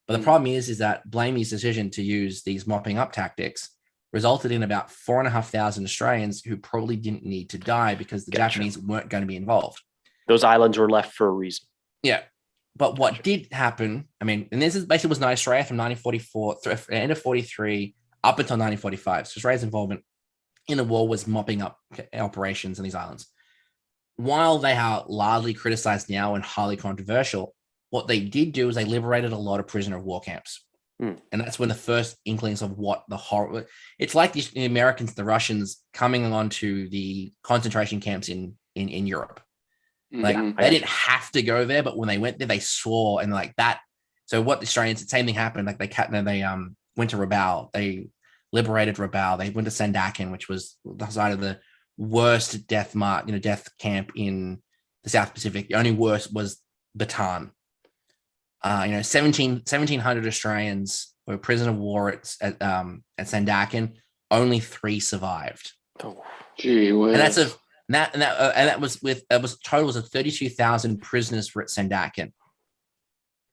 But the problem is that Blamey's decision to use these mopping up tactics resulted in about 4,500 Australians who probably didn't need to die because the Japanese weren't going to be involved. Those islands were left for a reason. Yeah. But what did happen, and this is basically was not Australia from 1944, end of 43 up until 1945. So Australia's involvement in the war was mopping up operations in these islands. While they are largely criticized now and highly controversial, what they did do is they liberated a lot of prisoner of war camps. And that's when the first inklings of what the horror, it's like the Americans, the Russians coming onto the concentration camps in Europe. They didn't have to go there, but when they went there, they saw and that. So what the Australians, the same thing happened. They went to Rabaul. They liberated Rabaul. They went to Sandakan, which was the site of the worst death camp in the South Pacific. The only worst was Bataan. 1,700 Australians were prisoner of war at Sandakan. Only 3 survived. Oh, gee whiz. And that was 32,000 prisoners were at Sandakan.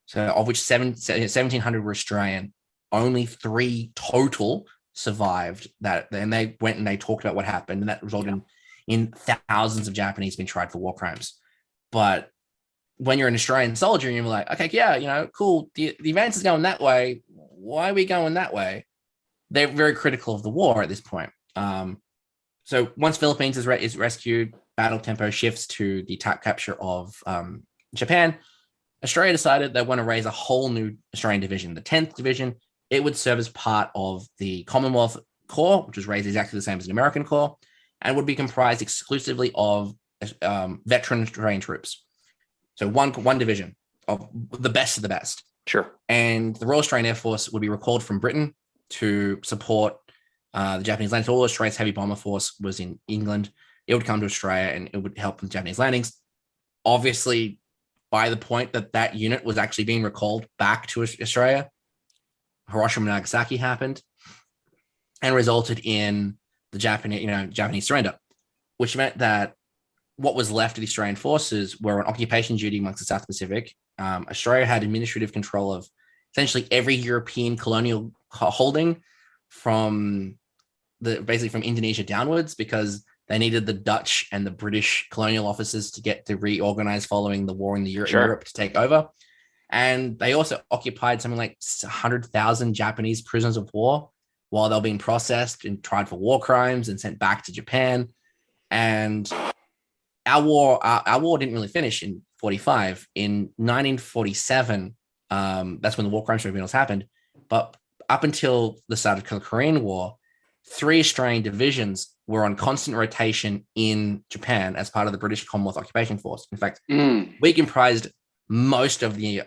So of which 1,700 were Australian. Only 3 total survived that. And they went and they talked about what happened, and that resulted in thousands of Japanese being tried for war crimes. But when you're an Australian soldier and you're like, okay, yeah, cool. The advance is going that way. Why are we going that way? They're very critical of the war at this point. So once Philippines is rescued, battle tempo shifts to the capture of Japan. Australia decided they want to raise a whole new Australian division, the 10th Division. It would serve as part of the Commonwealth Corps, which was raised exactly the same as an American Corps, and would be comprised exclusively of veteran Australian troops. So one division of the best of the best. Sure. And the Royal Australian Air Force would be recalled from Britain to support the Japanese landings. All Australia's heavy bomber force was in England. It would come to Australia and it would help with Japanese landings. Obviously, by the point that unit was actually being recalled back to Australia, Hiroshima and Nagasaki happened and resulted in the Japanese surrender, which meant that what was left of the Australian forces were on occupation duty amongst the South Pacific. Australia had administrative control of essentially every European colonial holding from basically from Indonesia downwards, because they needed the Dutch and the British colonial officers to get to reorganize following the war in Europe to take over. And they also occupied something like 100,000 Japanese prisoners of war while they were being processed and tried for war crimes and sent back to Japan. And our war didn't really finish in 45. In 1947, that's when the war crimes tribunals happened. But up until the start of the Korean War, 3 Australian divisions were on constant rotation in Japan as part of the British Commonwealth Occupation Force. In fact, we comprised most of the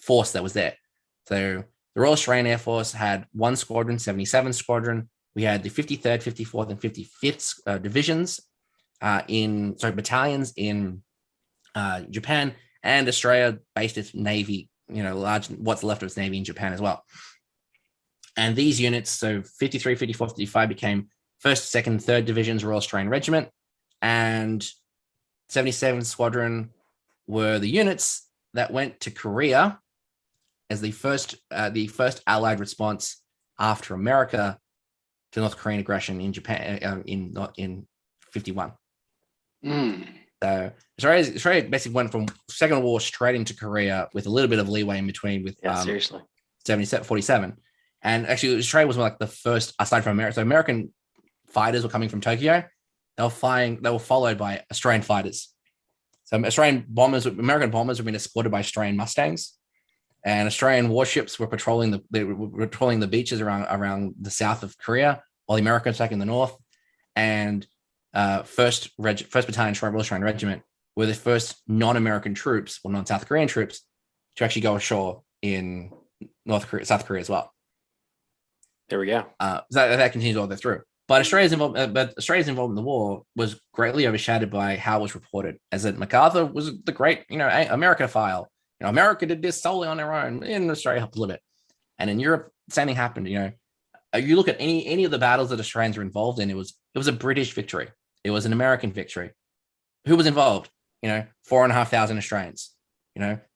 force that was there. So the Royal Australian Air Force had 1 squadron, 77 Squadron. We had the 53rd, 54th, and 55th divisions battalions in Japan, and Australia based its navy, what's left of its navy in Japan as well. And these units, so 53, 54, 55 became 1st, 2nd, 3rd Divisions Royal Australian Regiment, and 77 Squadron were the units that went to Korea as the first Allied response after America to North Korean aggression in Japan in 51. So Australia basically went from Second War straight into Korea with a little bit of leeway in between with seriously 47. And actually Australia was like the first aside from America. So American fighters were coming from Tokyo. They were followed by Australian fighters. So American bombers were being escorted by Australian Mustangs, and Australian warships were patrolling the beaches around the south of Korea, while the Americans back in the north. And first Battalion Royal Australian Regiment were the first non-American troops or non-South Korean troops to actually go ashore in South Korea as well. There we go. That continues all the way through. But Australia's involvement in the war was greatly overshadowed by how it was reported, as that MacArthur was the great, Americanophile. America did this solely on their own, and Australia helped a little bit. And in Europe, the same thing happened. You look at any of the battles that Australians were involved in, it was a British victory. It was an American victory. Who was involved? 4,500 Australians.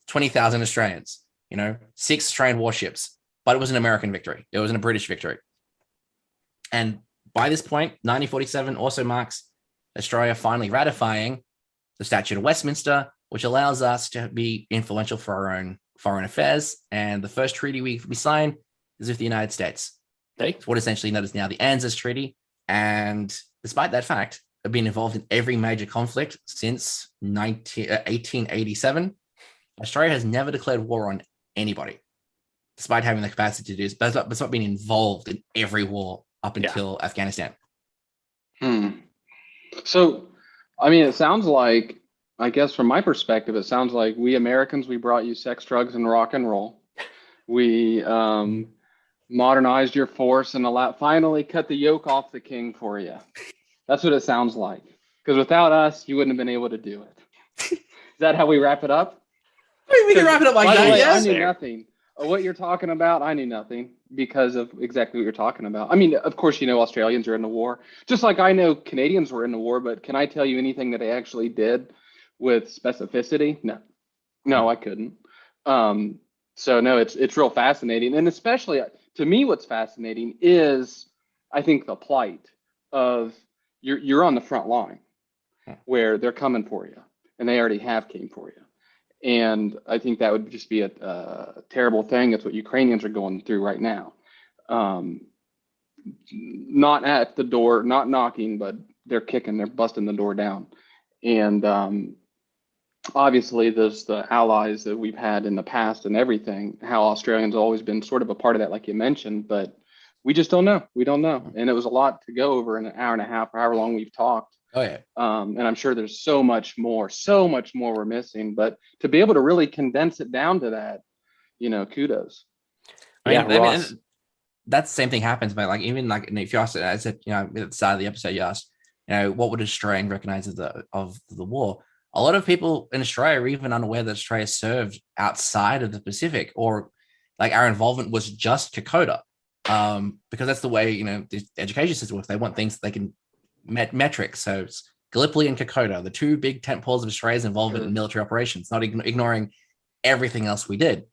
20,000 Australians. 6 Australian warships. But it was an American victory. It wasn't a British victory. And by this point, 1947 also marks Australia finally ratifying the Statute of Westminster, which allows us to be influential for our own foreign affairs. And the first treaty we sign is with the United States. It's what essentially known as now the ANZUS Treaty. And despite that fact of being involved in every major conflict since 1887, Australia has never declared war on anybody, despite having the capacity to do this, but it's not being involved in every war up until Afghanistan. So, it sounds like, I guess from my perspective, it sounds like we Americans, we brought you sex, drugs, and rock and roll. We modernized your force and finally cut the yoke off the king for you. That's what it sounds like. Because without us, you wouldn't have been able to do it. Is that how we wrap it up? We can wrap it up like that. Yes. I knew nothing. What you're talking about, I knew nothing because of exactly what you're talking about. Of course, Australians are in the war, just like I know Canadians were in the war, but can I tell you anything that they actually did with specificity? No, I couldn't. So no, it's real fascinating. And especially to me, what's fascinating is, I think, the plight of you're on the front line where they're coming for you, and they already have came for you. And I think that would just be a terrible thing. That's what Ukrainians are going through right now. Not at the door, not knocking, but they're busting the door down. And obviously, there's the allies that we've had in the past and everything, how Australians always been sort of a part of that, like you mentioned, but we just don't know. We don't know. And it was a lot to go over in an hour and a half, or however long we've talked. Oh, yeah. And I'm sure there's so much more we're missing, but to be able to really condense it down to that, kudos. That's the same thing happens, but if you asked, I said, at the start of the episode, you asked, what would Australian recognize of the war? A lot of people in Australia are even unaware that Australia served outside of the Pacific, or like our involvement was just Kokoda, because that's the way, the education system works. They want things they can metrics. So Gallipoli and Kokoda, the two big tent poles of Australia's involvement in military operations, not ignoring everything else we did.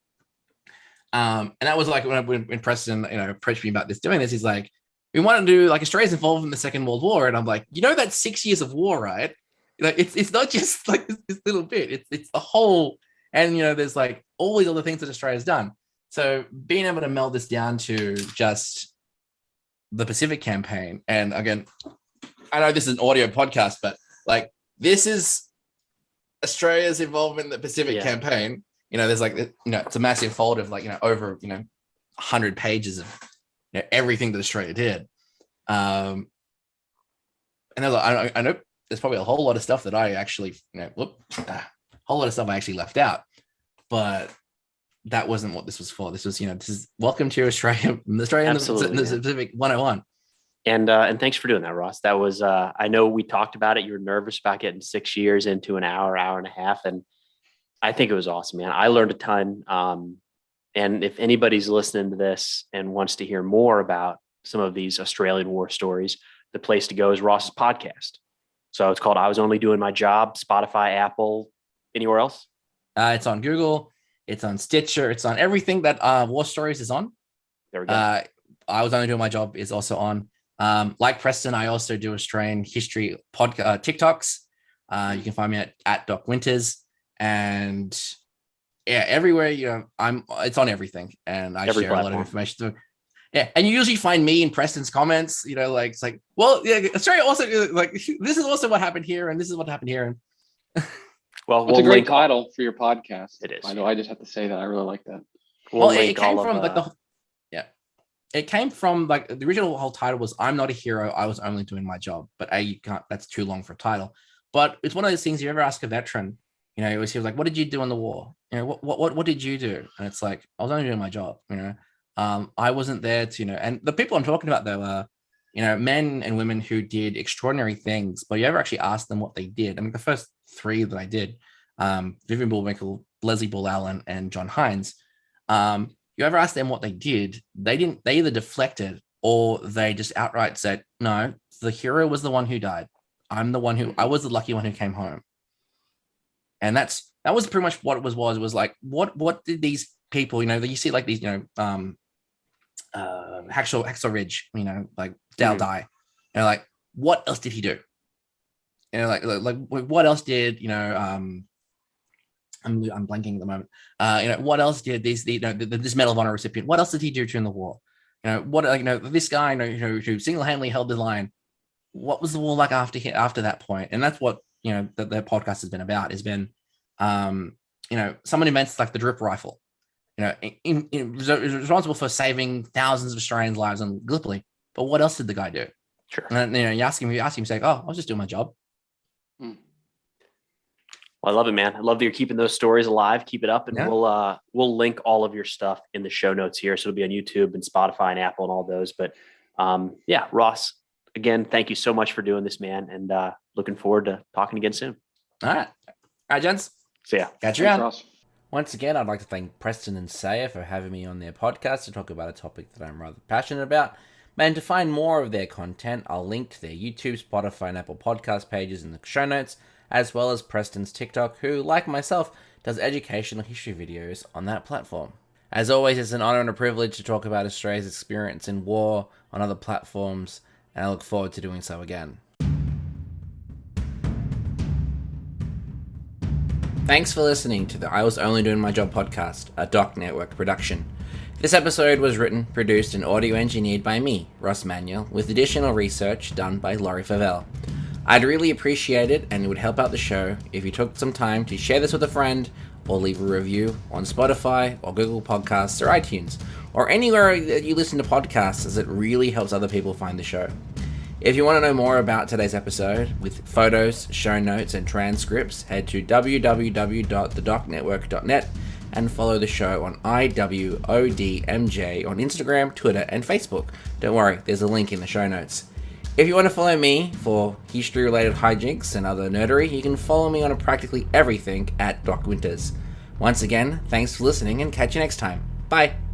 And that was like when Preston, approached me about doing this, he's like, we want to do like Australia's involved in the Second World War. And I'm like, that's 6 years of war, right? It's not just like this little bit, it's the whole, and there's like all these other things that Australia's done. So being able to meld this down to just the Pacific campaign, and again, I know this is an audio podcast, but like this is Australia's involvement in the Pacific campaign. There's like, it's a massive fold of like, over, 100 pages of everything that Australia did. And I know there's probably a whole lot of stuff that I actually, a whole lot of stuff I actually left out, but that wasn't what this was for. This was, this is welcome to Australia, the Pacific 101. And thanks for doing that, Ross. That was, I know we talked about it. You were nervous about getting 6 years into an hour and a half. And I think it was awesome, man. I learned a ton. And if anybody's listening to this and wants to hear more about some of these Australian war stories, the place to go is Ross's podcast. So it's called I Was Only Doing My Job, Spotify, Apple, anywhere else? It's on Google. It's on Stitcher. It's on everything that War Stories is on. There we go. I Was Only Doing My Job is also on. Like Preston, I also do Australian history TikToks. You can find me at Doc Winters, and everywhere. It's on everything, and I share a lot of information. So, and you usually find me in Preston's comments. It's like, well, Australia also like this is also what happened here, and this is what happened here. Well, it's a great title for your podcast. It is. I know. I just have to say that I really like that. It came from It came from like the original whole title was "I'm not a hero. I was only doing my job." But you can't. That's too long for a title. But it's one of those things. You ever ask a veteran, he was like, "What did you do in the war? What did you do?" And it's like, I was only doing my job. I wasn't there to And the people I'm talking about though are, men and women who did extraordinary things. But you ever actually ask them what they did? I mean, the first three that I did, Vivian Bullwinkle, Leslie Bull Allen, and John Hines. You ever ask them what they did? They didn't. They either deflected or they just outright said, "No, the hero was the one who died. I was the lucky one who came home." And that was pretty much what it was. It was like, what did these people, you see like these, Hacksaw Ridge, like Dale Dye, like what else did he do? Like what else did, I'm blanking at the moment. What else did this Medal of Honor recipient? What else did he do during the war? This guy, who single-handedly held the line. What was the war like after that point? And that's what that their podcast has been about. Has been, someone invents like the drip rifle. Responsible for saving thousands of Australians' lives on Gallipoli. But what else did the guy do? Sure. And you ask him, he's like, "Oh, I was just doing my job." Well, I love it, man. I love that you're keeping those stories alive. Keep it up, and we'll link all of your stuff in the show notes here. So it'll be on YouTube and Spotify and Apple and all those. But Ross, again, thank you so much for doing this, man, and looking forward to talking again soon. All right, gents. See ya. Catch you around. Once again, I'd like to thank Preston and Seyer for having me on their podcast to talk about a topic that I'm rather passionate about. And to find more of their content, I'll link to their YouTube, Spotify, and Apple podcast pages in the show notes, as well as Preston's TikTok, who, like myself, does educational history videos on that platform. As always, it's an honor and a privilege to talk about Australia's experience in war on other platforms, and I look forward to doing so again. Thanks for listening to the I Was Only Doing My Job podcast, a Doc Network production. This episode was written, produced, and audio engineered by me, Ross Manuel, with additional research done by Laurie Favell. I'd really appreciate it, and it would help out the show if you took some time to share this with a friend, or leave a review on Spotify, or Google Podcasts, or iTunes, or anywhere that you listen to podcasts, as it really helps other people find the show. If you want to know more about today's episode, with photos, show notes, and transcripts, head to www.thedocnetwork.net and follow the show on IWODMJ on Instagram, Twitter, and Facebook. Don't worry, there's a link in the show notes. If you want to follow me for history-related hijinks and other nerdery, you can follow me on practically everything at Doc Winters. Once again, thanks for listening, and catch you next time. Bye!